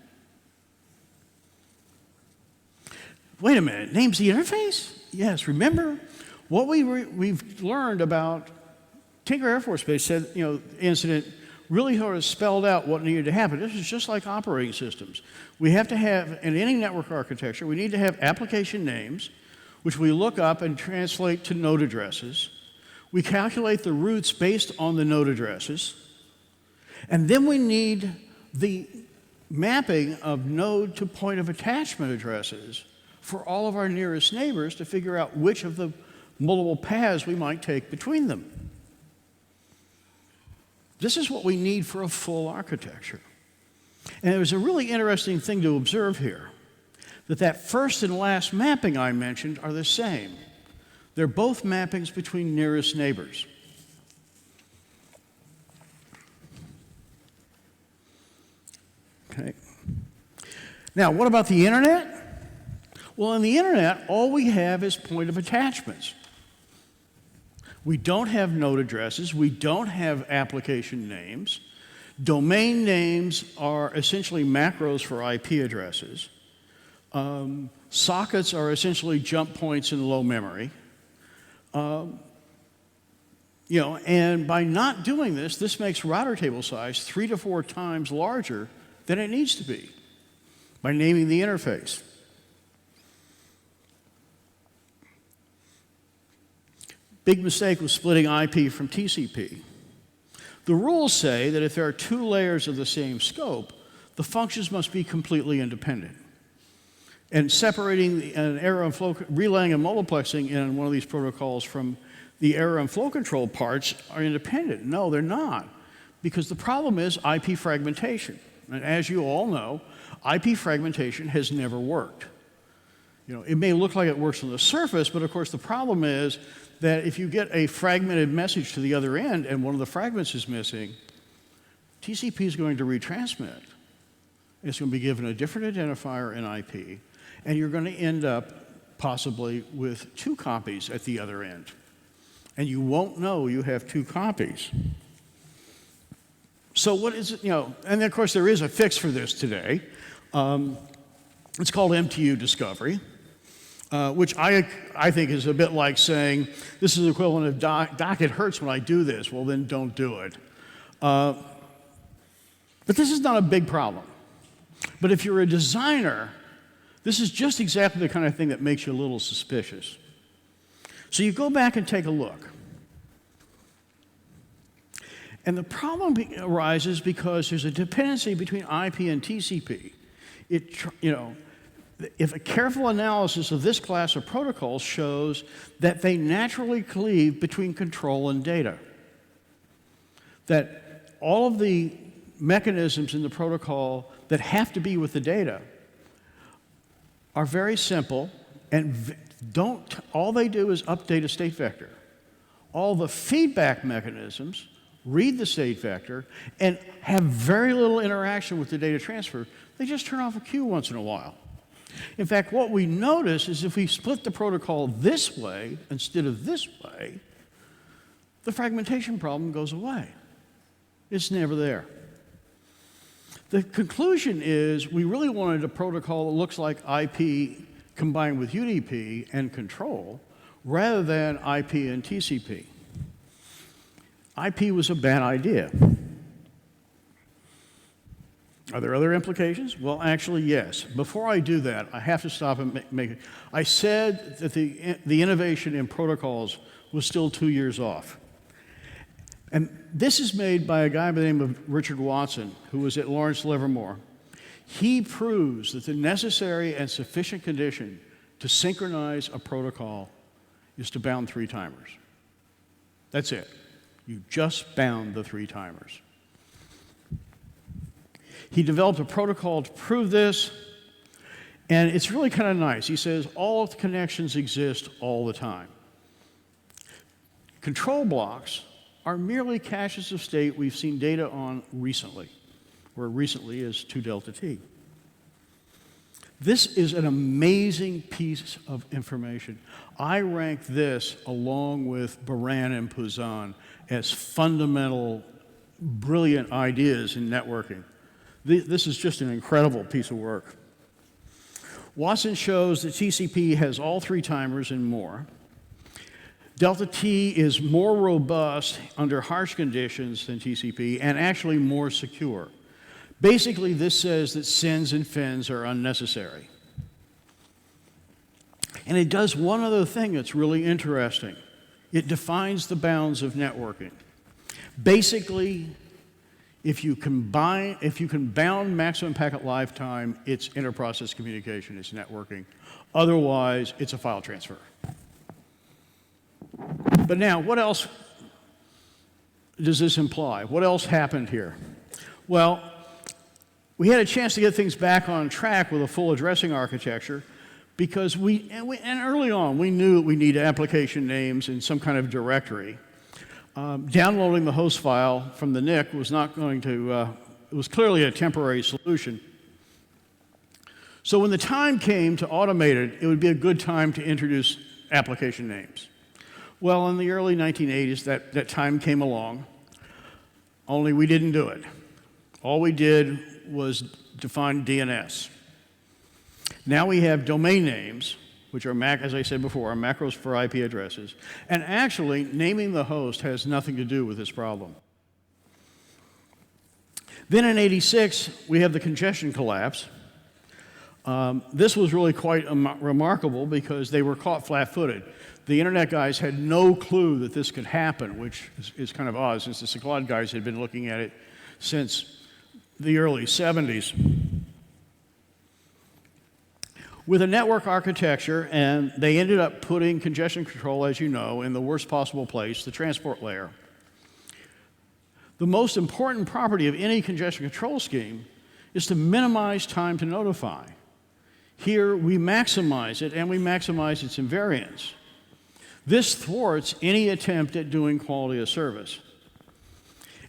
Wait a minute, names the interface? Yes, remember what we've learned about Tinker Air Force Base said, incident really sort of spelled out what needed to happen. This is just like operating systems. We have to have, in any network architecture, we need to have application names, which we look up and translate to node addresses. We calculate the routes based on the node addresses. And then we need the mapping of node to point of attachment addresses for all of our nearest neighbors to figure out which of the multiple paths we might take between them. This is what we need for a full architecture. And it was a really interesting thing to observe here, that first and last mapping I mentioned are the same. They're both mappings between nearest neighbors. Okay. Now, what about the internet? Well, in the internet, all we have is point of attachments. We don't have node addresses. We don't have application names. Domain names are essentially macros for IP addresses. Sockets are essentially jump points in low memory. And by not doing this, this makes router table size 3 to 4 times larger than it needs to be by naming the interface. Big mistake was splitting IP from TCP. The rules say that if there are 2 layers of the same scope, the functions must be completely independent. And separating an error and flow, relaying and multiplexing in one of these protocols from the error and flow control parts are independent. No, they're not, because the problem is IP fragmentation. And as you all know, IP fragmentation has never worked. It may look like it works on the surface, but of course the problem is that if you get a fragmented message to the other end and one of the fragments is missing, TCP is going to retransmit. It's going to be given a different identifier in IP, and you're going to end up possibly with 2 copies at the other end. And you won't know you have 2 copies. So what is it, and of course there is a fix for this today. It's called MTU discovery, which I think is a bit like saying, this is the equivalent of doc, it hurts when I do this. Well, then don't do it. But this is not a big problem. But if you're a designer, this is just exactly the kind of thing that makes you a little suspicious. So you go back and take a look. And the problem arises because there's a dependency between IP and TCP. If a careful analysis of this class of protocols shows that they naturally cleave between control and data, that all of the mechanisms in the protocol that have to be with the data are very simple and all they do is update a state vector. All the feedback mechanisms read the state vector and have very little interaction with the data transfer. They just turn off a queue once in a while. In fact, what we notice is if we split the protocol this way instead of this way, the fragmentation problem goes away. It's never there. The conclusion is we really wanted a protocol that looks like IP combined with UDP and control rather than IP and TCP. IP was a bad idea. Are there other implications? Well, actually, yes. Before I do that, I have to stop and make it. I said that the innovation in protocols was still 2 years off. And this is made by a guy by the name of Richard Watson, who was at Lawrence Livermore. He proves that the necessary and sufficient condition to synchronize a protocol is to bound 3 timers. That's it. You just bound the 3 timers. He developed a protocol to prove this, and it's really kind of nice. He says all of the connections exist all the time. Control blocks are merely caches of state we've seen data on recently, where recently is 2 delta T. This is an amazing piece of information. I rank this, along with Baran and Pouzan, as fundamental, brilliant ideas in networking. This is just an incredible piece of work. Watson shows that TCP has all 3 timers and more. Delta T is more robust under harsh conditions than TCP and actually more secure. Basically, this says that sends and fins are unnecessary. And it does one other thing that's really interesting. It defines the bounds of networking. Basically, If you can bound maximum packet lifetime, it's inter-process communication, it's networking. Otherwise, it's a file transfer. But now, what else does this imply? What else happened here? Well, we had a chance to get things back on track with a full addressing architecture because and early on, we knew we needed application names in some kind of directory. Downloading the host file from the NIC was not going to, it was clearly a temporary solution. So when the time came to automate it, it would be a good time to introduce application names. Well, in the early 1980s, that time came along, only we didn't do it. All we did was define DNS. Now we have domain names, which are, as I said before, are macros for IP addresses. And actually, naming the host has nothing to do with this problem. Then in '86, we have the congestion collapse. This was really quite remarkable because they were caught flat-footed. The internet guys had no clue that this could happen, which is kind of odd since the Cyclad guys had been looking at it since the early 70s. With a network architecture, and they ended up putting congestion control, as you know, in the worst possible place, the transport layer. The most important property of any congestion control scheme is to minimize time to notify. Here, we maximize it, and we maximize its invariance. This thwarts any attempt at doing quality of service.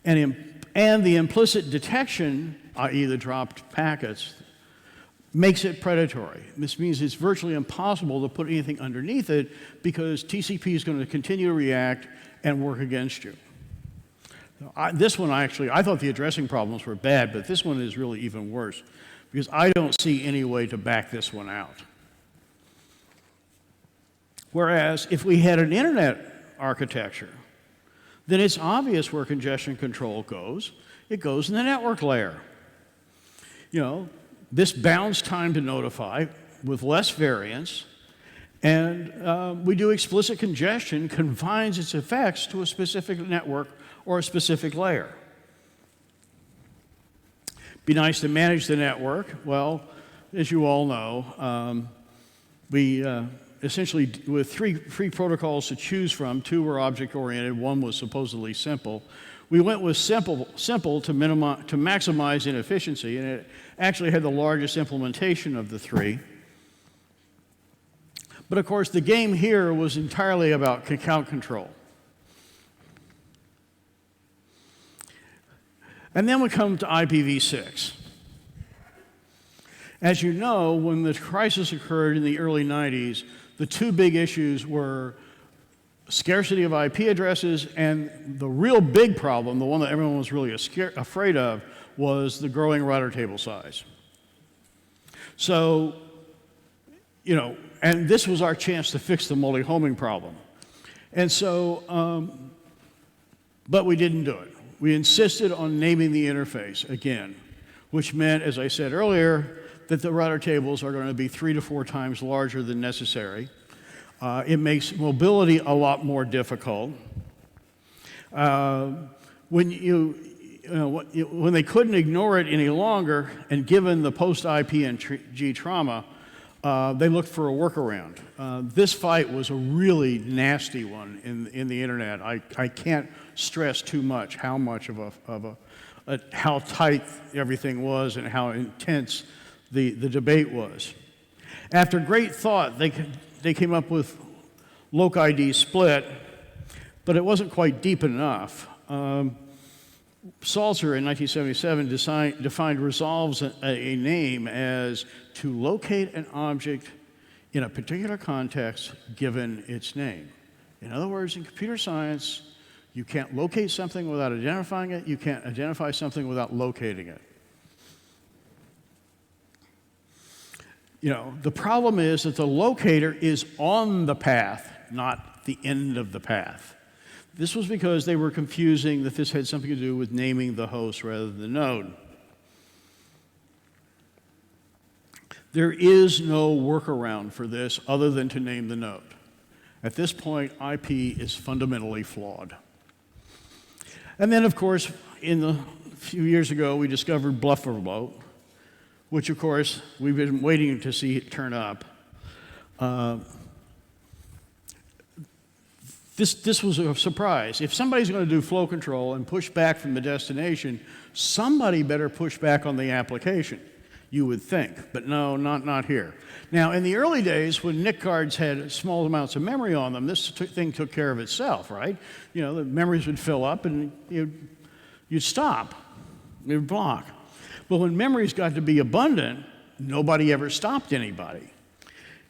And the implicit detection, i.e. the dropped packets, makes it predatory. This means it's virtually impossible to put anything underneath it because TCP is going to continue to react and work against you. This one, I thought the addressing problems were bad, but this one is really even worse because I don't see any way to back this one out. Whereas if we had an internet architecture, then it's obvious where congestion control goes. It goes in the network layer. You know, this bounds time to notify with less variance, and we do explicit congestion, confines its effects to a specific network or a specific layer. Be nice to manage the network. Well, as you all know, we essentially, with three protocols to choose from, 2 were object-oriented, 1 was supposedly simple. We went with simple to maximize inefficiency, and it actually had the largest implementation of the 3. But of course, the game here was entirely about account control. And then we come to IPv6. As you know, when the crisis occurred in the early 90s, the 2 big issues were scarcity of IP addresses, and the real big problem, the one that everyone was really afraid of, was the growing router table size. So, you know, and this was our chance to fix the multi-homing problem. And so, but we didn't do it. We insisted on naming the interface again, which meant, as I said earlier, that the router tables are going to be 3 to 4 times larger than necessary. It makes mobility a lot more difficult. When they couldn't ignore it any longer, and given the post-IP&G trauma, they looked for a workaround. This fight was a really nasty one in the internet. I can't stress too much how much how tight everything was and how intense the debate was. After great thought, they came up with loc-ID split, but it wasn't quite deep enough. Salzer in 1977 defined resolves a name as to locate an object in a particular context given its name. In other words, in computer science, you can't locate something without identifying it. You can't identify something without locating it. You know, the problem is that the locator is on the path, not the end of the path. This was because they were confusing that this had something to do with naming the host rather than the node. There is no workaround for this other than to name the node. At this point, IP is fundamentally flawed. And then, of course, in the few years ago, we discovered buffer-bloat, which, of course, we've been waiting to see it turn up. This was a surprise. If somebody's going to do flow control and push back from the destination, somebody better push back on the application, you would think. But no, not here. Now, in the early days, when NIC cards had small amounts of memory on them, this thing took care of itself, right? You know, the memories would fill up and you'd stop. It would block. But when memories got to be abundant, nobody ever stopped anybody.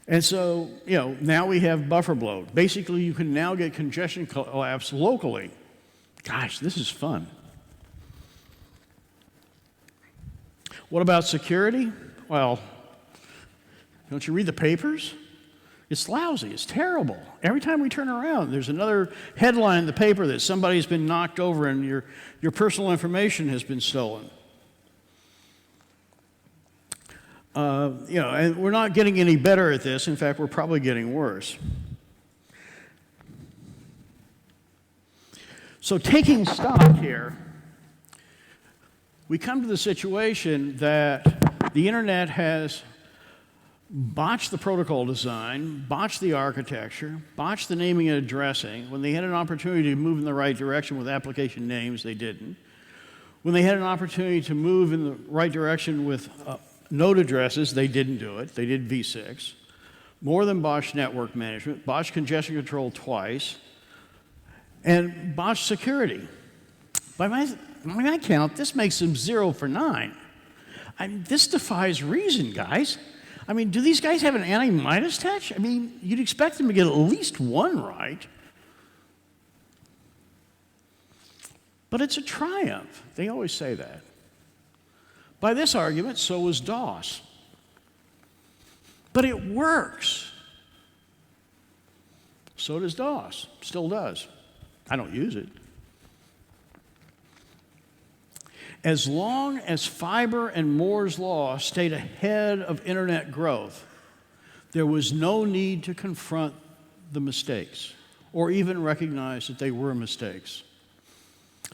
And so, you know, now we have buffer bloat. Basically, you can now get congestion collapse locally. Gosh, this is fun. What about security? Well, don't you read the papers? It's lousy. It's terrible. Every time we turn around, there's another headline in the paper that somebody's been knocked over and your personal information has been stolen. You know, and we're not getting any better at this. In fact, we're probably getting worse. So taking stock here, we come to the situation that the internet has botched the protocol design, botched the architecture, botched the naming and addressing. When they had an opportunity to move in the right direction with application names, they didn't. When they had an opportunity to move in the right direction with node addresses, they didn't do it. They did v6. More than botched network management, botched congestion control twice, and botched security. By my count, this makes them 0 for 9. I mean, this defies reason, guys. I mean, do these guys have an anti-Midas touch? I mean, you'd expect them to get at least one right. But it's a triumph. They always say that. By this argument, so was DOS. But it works. So does DOS. Still does. I don't use it. As long as fiber and Moore's law stayed ahead of internet growth, there was no need to confront the mistakes or even recognize that they were mistakes.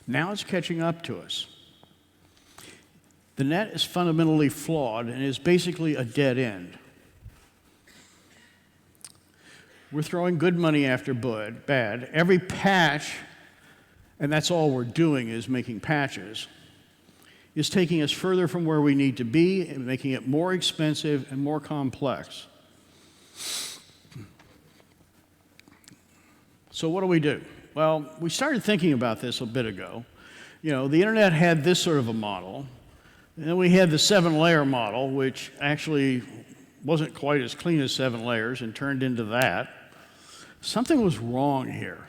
Now it's catching up to us. The net is fundamentally flawed and is basically a dead end. We're throwing good money after bad. Every patch, and that's all we're doing is making patches, is taking us further from where we need to be and making it more expensive and more complex. So what do we do? Well, we started thinking about this a bit ago. You know, the internet had this sort of a model. And then we had the 7-layer model, which actually wasn't quite as clean as 7 layers and turned into that. Something was wrong here.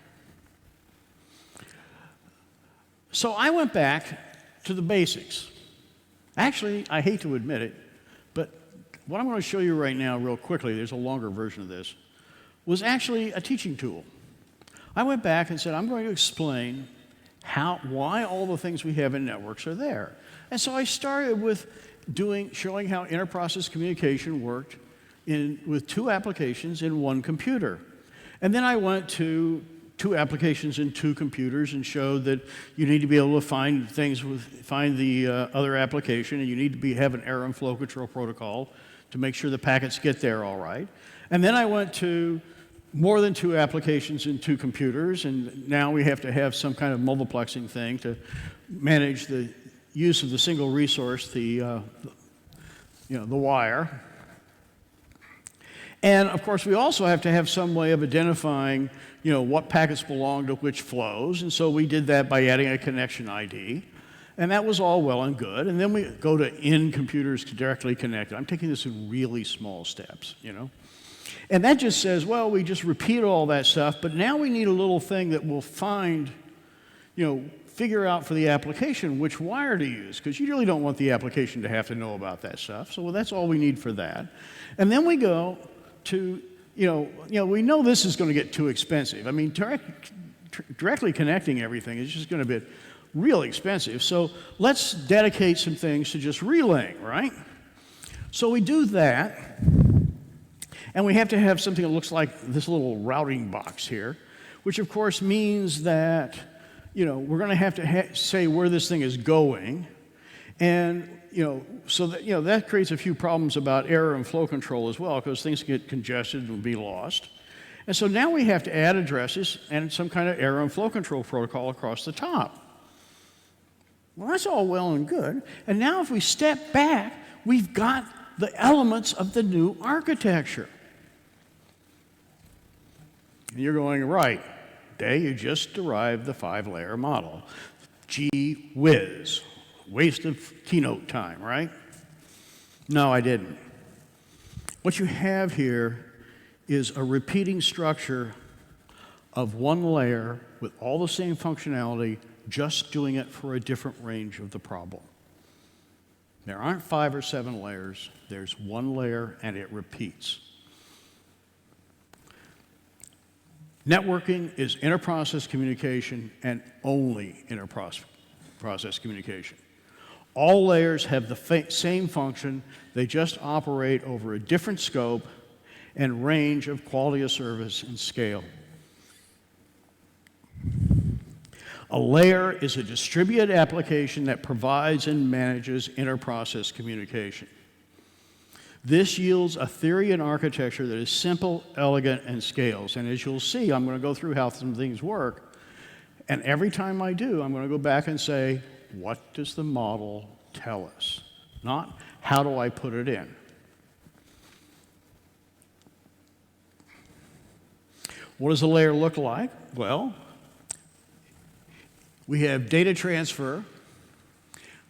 So I went back to the basics. Actually, I hate to admit it, but what I'm going to show you right now real quickly, there's a longer version of this, was actually a teaching tool. I went back and said, I'm going to explain why all the things we have in networks are there. And so I started with showing how inter-process communication worked with 2 applications in 1 computer. And then I went to 2 applications in 2 computers and showed that you need to be able to find the other application, and you need to have an error and flow control protocol to make sure the packets get there all right. And then I went to more than 2 applications in 2 computers, and now we have to have some kind of multiplexing thing to manage the use of the single resource, the wire. And of course, we also have to have some way of identifying, what packets belong to which flows. And so we did that by adding a connection ID. And that was all well and good. And then we go to in computers directly connected. I'm taking this in really small steps, And that just says, well, we just repeat all that stuff, but now we need a little thing that will find, figure out for the application which wire to use, because you really don't want the application to have to know about that stuff. So that's all we need for that. And then we go to, we know this is going to get too expensive. I mean, directly connecting everything is just going to be real expensive. So let's dedicate some things to just relaying, right? So we do that, and we have to have something that looks like this little routing box here, which of course means that we're going to have to say where this thing is going. And, so that, that creates a few problems about error and flow control as well, because things get congested and be lost. And so now we have to add addresses and some kind of error and flow control protocol across the top. Well, that's all well and good. And now if we step back, we've got the elements of the new architecture. And you're going, right, Day, you just derived the 5-layer model. Gee whiz. Waste of keynote time, right? No, I didn't. What you have here is a repeating structure of one layer with all the same functionality, just doing it for a different range of the problem. There aren't 5 or 7 layers. There's one layer, and it repeats. Networking is inter-process communication and only inter-process communication. All layers have the same function. They just operate over a different scope and range of quality of service and scale. A layer is a distributed application that provides and manages inter-process communication. This yields a theory and architecture that is simple, elegant, and scales. And as you'll see, I'm going to go through how some things work. And every time I do, I'm going to go back and say, what does the model tell us? Not, how do I put it in? What does a layer look like? Well, we have data transfer,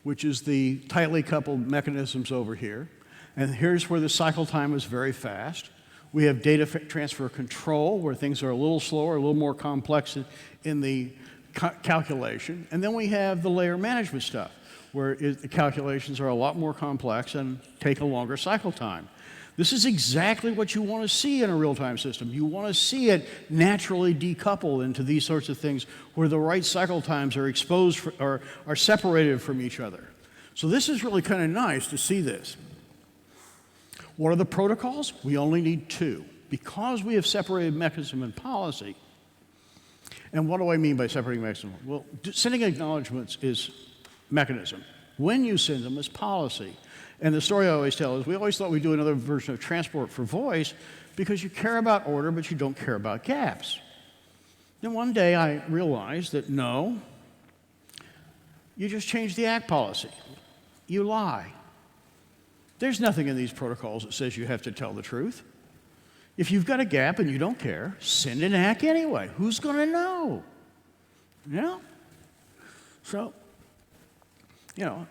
which is the tightly coupled mechanisms over here. And here's where the cycle time is very fast. We have data transfer control, where things are a little slower, a little more complex in the calculation. And then we have the layer management stuff, where the calculations are a lot more complex and take a longer cycle time. This is exactly what you want to see in a real-time system. You want to see it naturally decouple into these sorts of things where the right cycle times are exposed or are separated from each other. So this is really kind of nice to see this. What are the protocols? We only need 2. Because we have separated mechanism and policy. And what do I mean by separating mechanism? Well, sending acknowledgments is mechanism. When you send them is policy. And the story I always tell is we always thought we'd do another version of transport for voice because you care about order, but you don't care about gaps. Then one day I realized that no, you just change the ACK policy. You lie. There's nothing in these protocols that says you have to tell the truth. If you've got a gap and you don't care, send an ACK anyway. Who's going to know? So,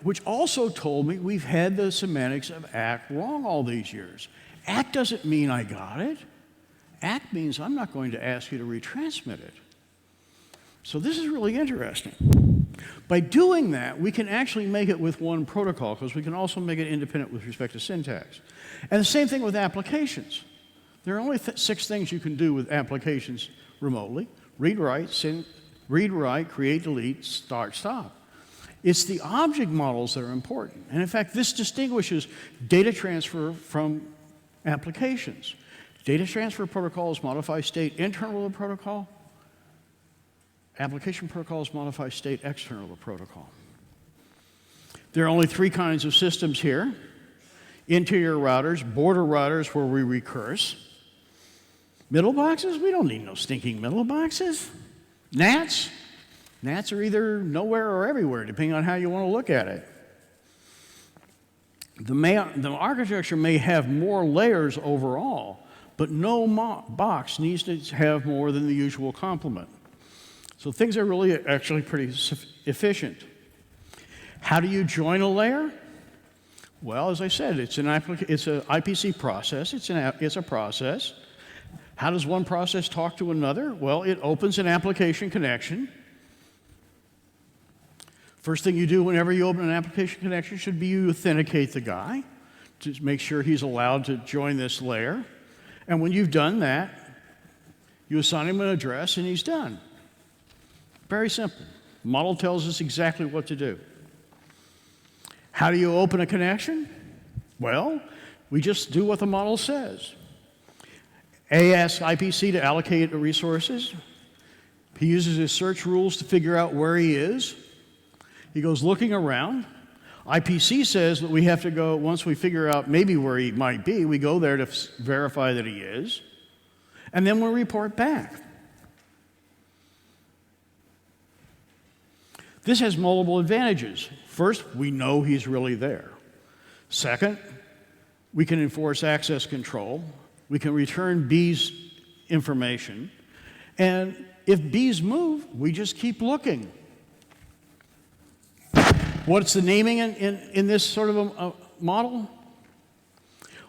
which also told me we've had the semantics of ACK wrong all these years. ACK doesn't mean I got it. ACK means I'm not going to ask you to retransmit it. So this is really interesting. By doing that, we can actually make it with one protocol, because we can also make it independent with respect to syntax. And the same thing with applications. There are only 6 things you can do with applications remotely: read, write, create, delete, start, stop. It's the object models that are important. And in fact, this distinguishes data transfer from applications. Data transfer protocols modify state internal to the protocol. Application protocols modify state external to the protocol. There are only 3 kinds of systems here: interior routers, border routers where we recurse. Middle boxes? We don't need no stinking middle boxes. NATs? NATs are either nowhere or everywhere, depending on how you want to look at it. The architecture may have more layers overall, but no box needs to have more than the usual complement. So things are really actually pretty efficient. How do you join a layer? Well, as I said, it's an IPC process. It's a process. How does one process talk to another? Well, it opens an application connection. First thing you do whenever you open an application connection should be you authenticate the guy to make sure he's allowed to join this layer. And when you've done that, you assign him an address and he's done. Very simple. The model tells us exactly what to do. How do you open a connection? Well, we just do what the model says. A asks IPC to allocate resources. He uses his search rules to figure out where he is. He goes looking around. IPC says that we have to go, once we figure out maybe where he might be, we go there to verify that he is, and then we report back. This has multiple advantages. First, we know he's really there. Second, we can enforce access control. We can return B's information. And if B's move, we just keep looking. What's the naming in this sort of a model?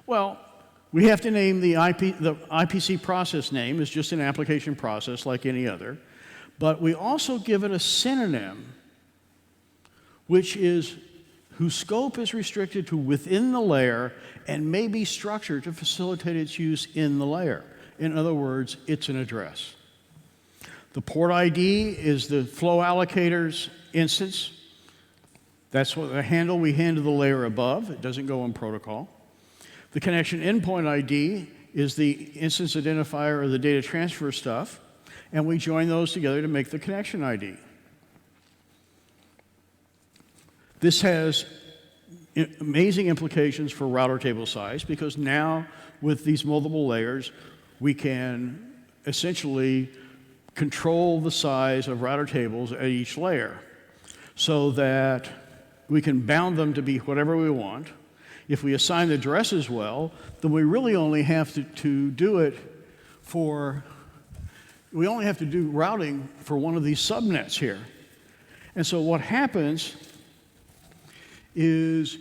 Well, we have to name the IPC process name is just an application process like any other, but we also give it a synonym, which is whose scope is restricted to within the layer and may be structured to facilitate its use in the layer. In other words, it's an address. The port ID is the flow allocator's instance. That's what the handle we hand to the layer above. It doesn't go in protocol. The connection endpoint ID is the instance identifier or the data transfer stuff, and we join those together to make the connection ID. This has amazing implications for router table size because now with these multiple layers, we can essentially control the size of router tables at each layer so that we can bound them to be whatever we want. If we assign the addresses well, then we really only have to do it for, we only have to do routing for one of these subnets here. And so what happens is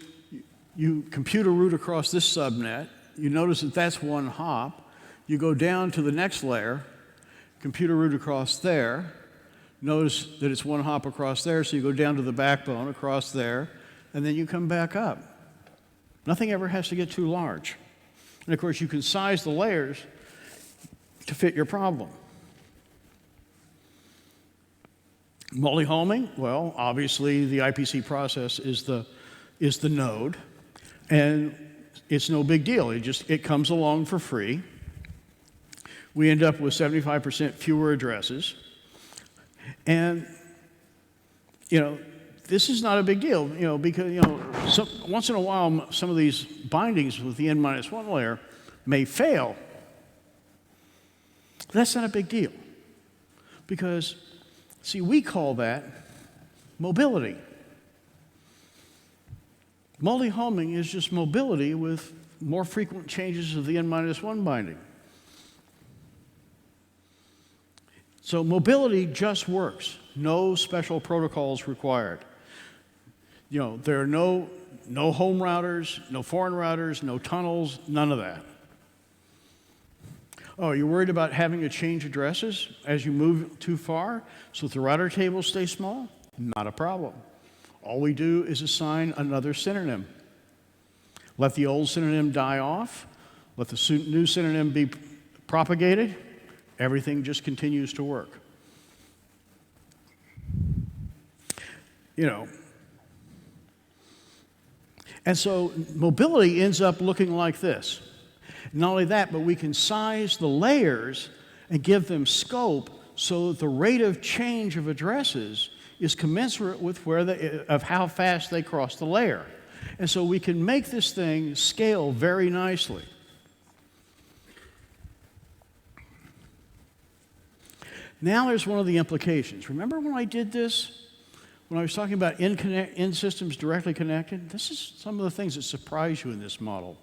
you compute a route across this subnet. You notice that that's one hop. You go down to the next layer, compute a route across there. Notice that it's one hop across there, so you go down to the backbone across there, and then you come back up. Nothing ever has to get too large. And of course, you can size the layers to fit your problem. Multi-homing, well, obviously the IPC process is the node, and it's no big deal. It comes along for free. We end up with 75% fewer addresses. And, this is not a big deal, because, once in a while, some of these bindings with the N-1 layer may fail. That's not a big deal. Because, see, we call that mobility. Multi-homing is just mobility with more frequent changes of the N-1 binding. So mobility just works. No special protocols required. There are no home routers, no foreign routers, no tunnels, none of that. Oh, you're worried about having to change addresses as you move too far so that the router tables stay small? Not a problem. All we do is assign another synonym. Let the old synonym die off. Let the new synonym be propagated. Everything just continues to work. And so mobility ends up looking like this. Not only that, but we can size the layers and give them scope so that the rate of change of addresses is commensurate with of how fast they cross the layer. And so we can make this thing scale very nicely. Now there's one of the implications. Remember when I did this? When I was talking about in systems directly connected? This is some of the things that surprise you in this model.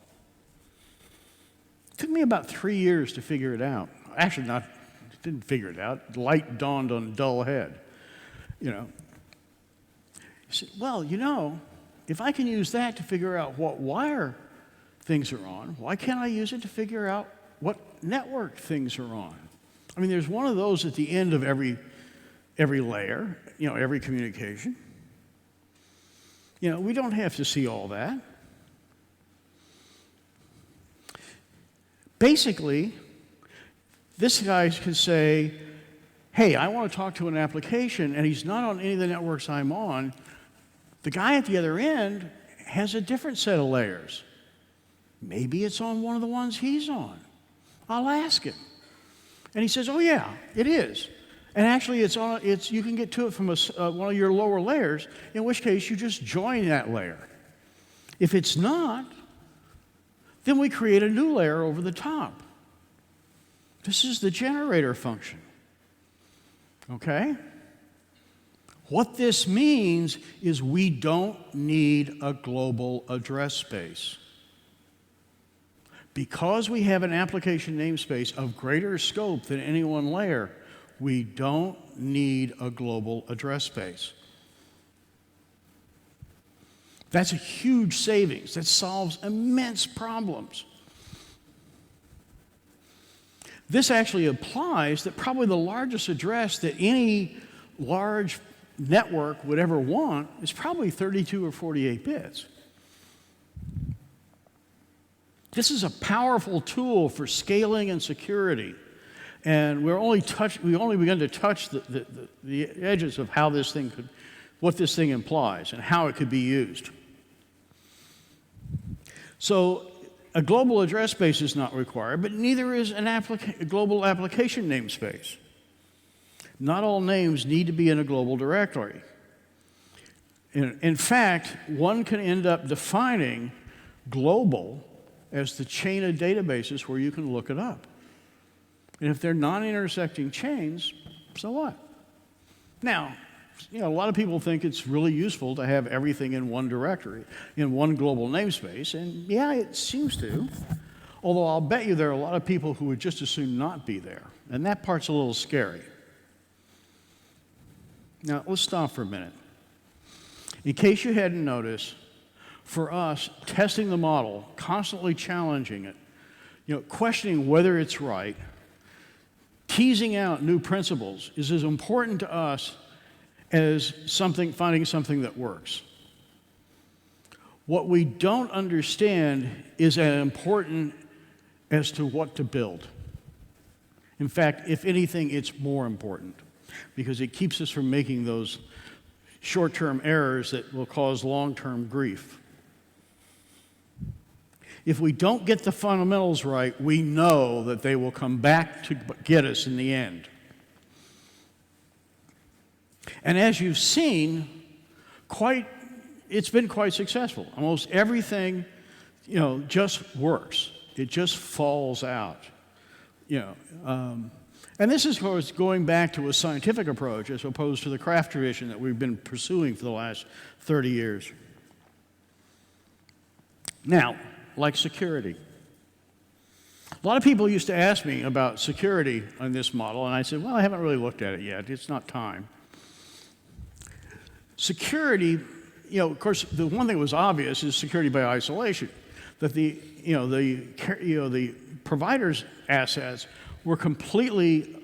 It took me about 3 years to figure it out. Actually, didn't figure it out. Light dawned on a dull head. You said, well, if I can use that to figure out what wire things are on, why can't I use it to figure out what network things are on? I mean, there's one of those at the end of every layer, every communication. We don't have to see all that. Basically, this guy can say, hey, I want to talk to an application, and he's not on any of the networks I'm on. The guy at the other end has a different set of layers. Maybe it's on one of the ones he's on. I'll ask him. And he says, oh, yeah, it is. And actually, you can get to it from one of your lower layers, in which case you just join that layer. If it's not, then we create a new layer over the top. This is the generator function. Okay? What this means is we don't need a global address space. Because we have an application namespace of greater scope than any one layer, we don't need a global address space. That's a huge savings. That solves immense problems. This actually implies that probably the largest address that any large network would ever want is probably 32 or 48 bits. This is a powerful tool for scaling and security. And we only begun to touch the edges of how this thing what this thing implies and how it could be used. So a global address space is not required, but neither is a global application namespace. Not all names need to be in a global directory. In fact, one can end up defining global as the chain of databases where you can look it up. And if they're non-intersecting chains, so what? Now, a lot of people think it's really useful to have everything in one directory, in one global namespace, and yeah, it seems to. Although I'll bet you there are a lot of people who would just as soon not be there, and that part's a little scary. Now, let's stop for a minute. In case you hadn't noticed, for us, testing the model, constantly challenging it, questioning whether it's right, teasing out new principles is as important to us as finding something that works. What we don't understand is as important as to what to build. In fact, if anything, it's more important because it keeps us from making those short-term errors that will cause long-term grief. If we don't get the fundamentals right, we know that they will come back to get us in the end. And as you've seen, it's been quite successful. Almost everything, just works. It just falls out. And this is, of course, going back to a scientific approach as opposed to the craft tradition that we've been pursuing for the last 30 years. Now, like security. A lot of people used to ask me about security on this model, and I said, well, I haven't really looked at it yet. It's not time. Security, of course, the one thing that was obvious is security by isolation. That the provider's assets were completely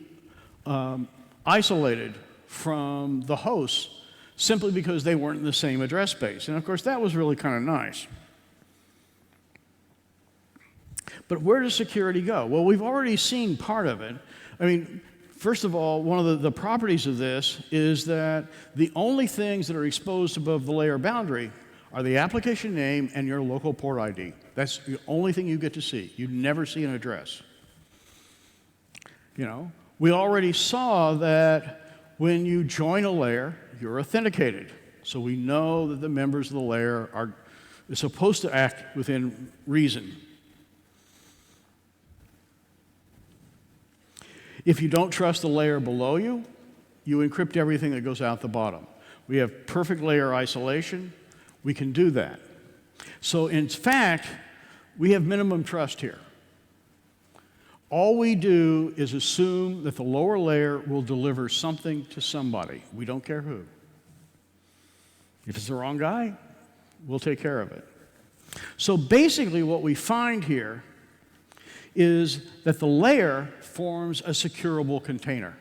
isolated from the hosts simply because they weren't in the same address space. And of course, that was really kind of nice. But where does security go? Well, we've already seen part of it. I mean, first of all, one of the properties of this is that the only things that are exposed above the layer boundary are the application name and your local port ID. That's the only thing you get to see. You never see an address. We already saw that when you join a layer, you're authenticated. So we know that the members of the layer are supposed to act within reason. If you don't trust the layer below you, you encrypt everything that goes out the bottom. We have perfect layer isolation. We can do that. So in fact, we have minimum trust here. All we do is assume that the lower layer will deliver something to somebody. We don't care who. If it's the wrong guy, we'll take care of it. So basically what we find here is that the layer forms a securable container.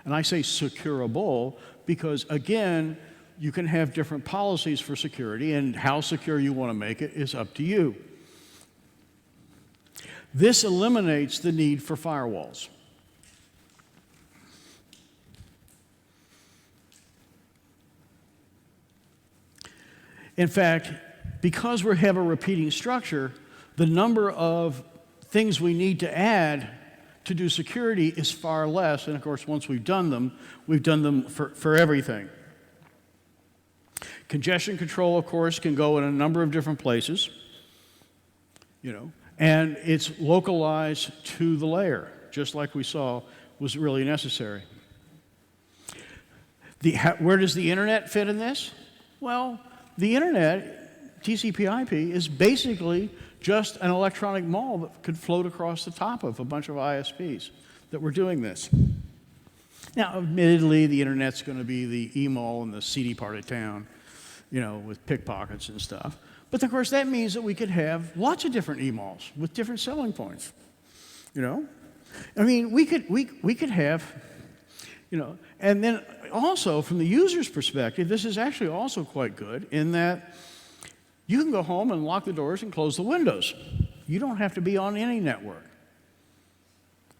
And I say securable because, again, you can have different policies for security, and how secure you want to make it is up to you. This eliminates the need for firewalls. In fact, because we have a repeating structure, the number of things we need to add to do security is far less. And of course, once we've done them for everything. Congestion control, of course, can go in a number of different places, and it's localized to the layer, just like we saw was really necessary. Where does the internet fit in this? Well, the internet, TCP/IP, is basically just an electronic mall that could float across the top of a bunch of ISPs that were doing this. Now, admittedly, the internet's going to be the e-mall in the seedy part of town, with pickpockets and stuff. But of course, that means that we could have lots of different e-malls with different selling points. I mean, we could have, and then also from the user's perspective, this is actually also quite good in that you can go home and lock the doors and close the windows. You don't have to be on any network.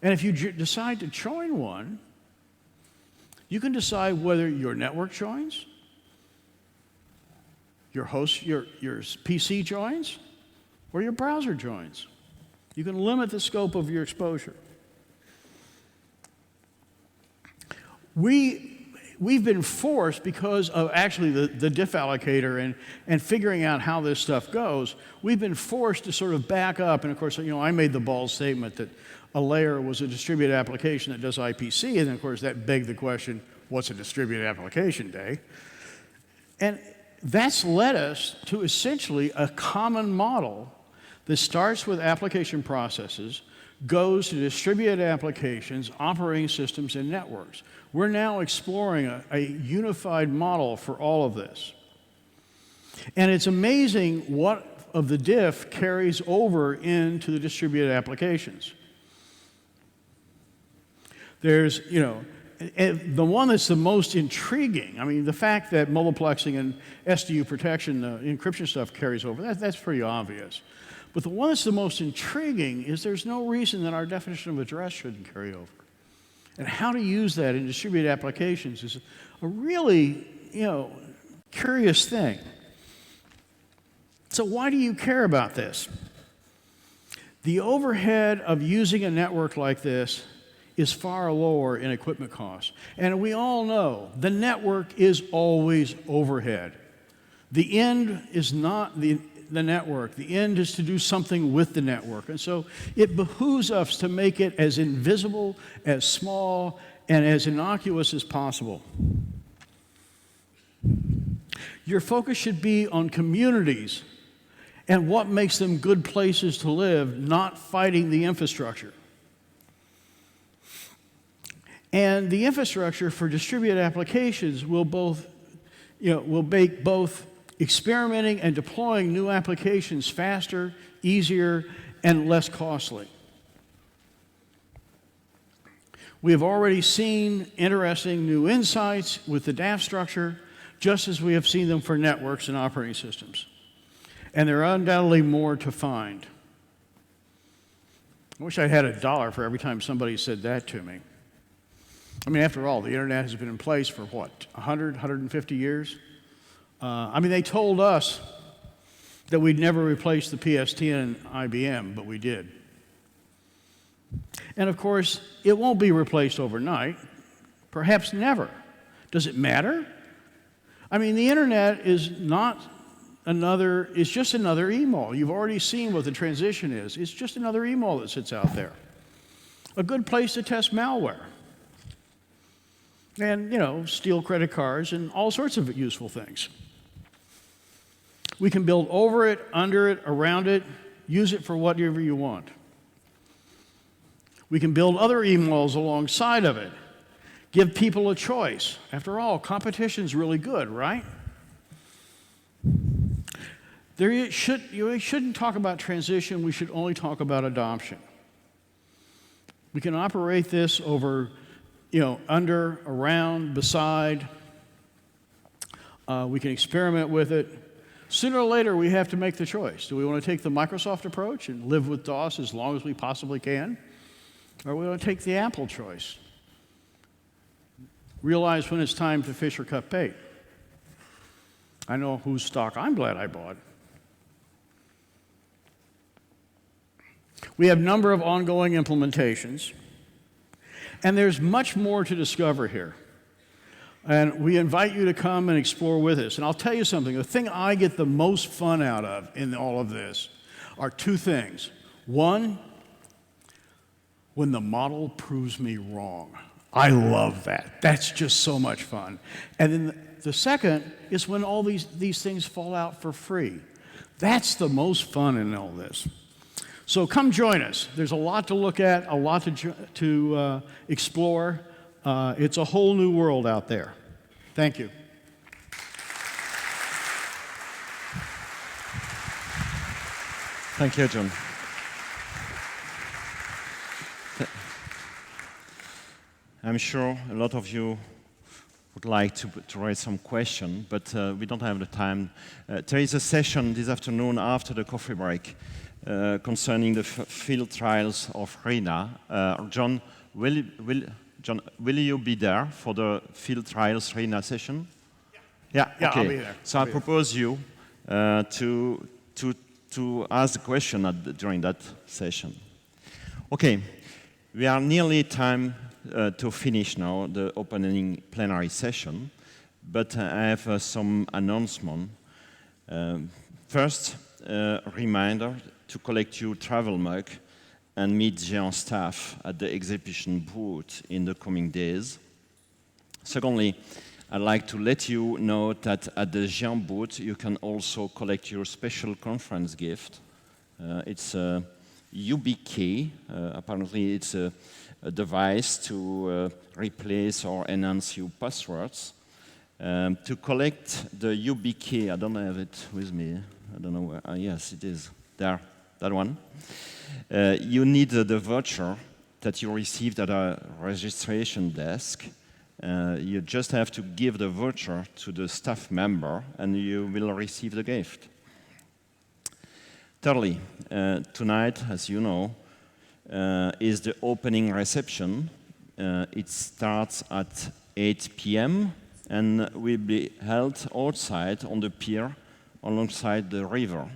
And if you decide to join one, you can decide whether your network joins, your PC joins, or your browser joins. You can limit the scope of your exposure. We've been forced, because of actually the diff allocator and figuring out how this stuff goes, we've been forced to sort of back up. And of course, I made the bold statement that a layer was a distributed application that does IPC, and of course that begged the question, what's a distributed application day? And that's led us to essentially a common model that starts with application processes, goes to distributed applications, operating systems, and networks. We're now exploring a unified model for all of this. And it's amazing what of the diff carries over into the distributed applications. There's, the one that's the most intriguing, I mean, the fact that multiplexing and SDU protection, the encryption stuff carries over, that's pretty obvious. But the one that's the most intriguing is there's no reason that our definition of address shouldn't carry over. And how to use that in distributed applications is a really, curious thing. So why do you care about this? The overhead of using a network like this is far lower in equipment costs. And we all know the network is always overhead. The end is not the network. The end is to do something with the network. And so it behooves us to make it as invisible, as small, and as innocuous as possible. Your focus should be on communities and what makes them good places to live, not fighting the infrastructure. And the infrastructure for distributed applications will make both experimenting and deploying new applications faster, easier, and less costly. We have already seen interesting new insights with the DAF structure, just as we have seen them for networks and operating systems. And there are undoubtedly more to find. I wish I had $1 for every time somebody said that to me. I mean, after all, the internet has been in place for what, 100, 150 years? They told us that we'd never replace the PSTN and IBM, but we did. And of course, it won't be replaced overnight, perhaps never. Does it matter? I mean, the internet is it's just another email. You've already seen what the transition is. It's just another email that sits out there. A good place to test malware. And, steal credit cards and all sorts of useful things. We can build over it, under it, around it, use it for whatever you want. We can build other emails alongside of it. Give people a choice. After all, competition's really good, right? We shouldn't talk about transition, we should only talk about adoption. We can operate this over, under, around, beside. We can experiment with it. Sooner or later, we have to make the choice. Do we want to take the Microsoft approach and live with DOS as long as we possibly can? Or we want to take the Apple choice? Realize when it's time to fish or cut bait. I know whose stock I'm glad I bought. We have a number of ongoing implementations. And there's much more to discover here. And we invite you to come and explore with us. And I'll tell you something, the thing I get the most fun out of in all of this are two things. One, when the model proves me wrong. I love that. That's just so much fun. And then the second is when all these things fall out for free. That's the most fun in all this. So come join us. There's a lot to look at, a lot to explore. It's a whole new world out there. Thank you. Thank you, John. I'm sure a lot of you would like to raise some question, but we don't have the time. There is a session this afternoon after the coffee break concerning the field trials of RENA. John, will you be there for the field trials RENA session? Yeah, Yeah, okay. I'll be there. So I propose you to ask the question during that session. Okay, we are nearly time to finish now the opening plenary session, but I have some announcement. First, a reminder to collect your travel mug and meet Géant staff at the exhibition booth in the coming days. Secondly, I'd like to let you know that at the Géant booth you can also collect your special conference gift. It's a YubiKey. Apparently it's a device to replace or enhance your passwords. To collect the YubiKey, I don't have it with me. I don't know where. Yes, it is there. That one. You need the voucher that you received at a registration desk. You just have to give the voucher to the staff member and you will receive the gift. Thirdly, tonight, as you know, is the opening reception. It starts at 8 p.m. and will be held outside on the pier alongside the river.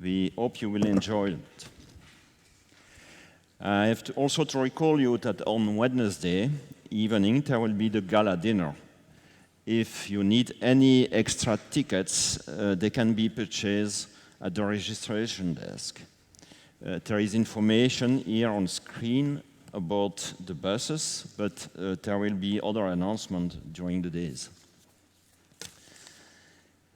We hope you will enjoy it. I have to also to recall you that on Wednesday evening there will be the gala dinner. If you need any extra tickets, they can be purchased at the registration desk. There is information here on screen about the buses, but there will be other announcements during the days.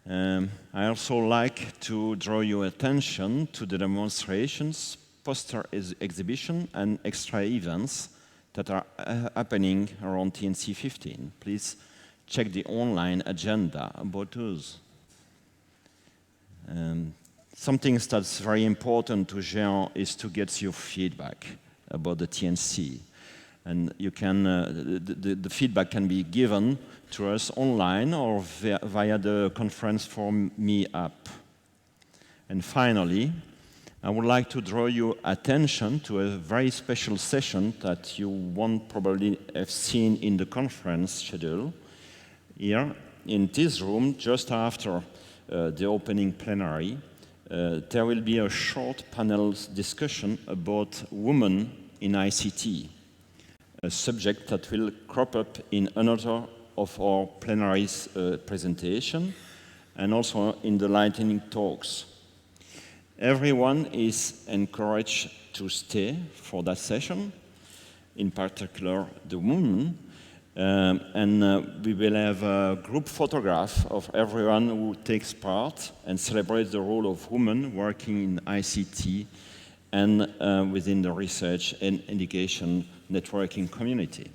I also like to draw your attention to the demonstrations, poster exhibition, and extra events that are happening around tnc15. Please check the online agenda about those. Something that's very important to Géant is to get your feedback about the TNC. And you can, the feedback can be given to us online or via the conference form Me app. And finally, I would like to draw your attention to a very special session that you won't probably have seen in the conference schedule. Here, in this room, just after the opening plenary, there will be a short panel discussion about women in ICT, a subject that will crop up in another of our plenary's presentation and also in the lightning talks. Everyone is encouraged to stay for that session, in particular the women, and we will have a group photograph of everyone who takes part and celebrates the role of women working in ICT and within the research and education networking community.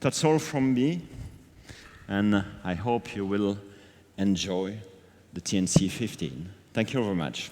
That's all from me, and I hope you will enjoy the TNC15. Thank you very much.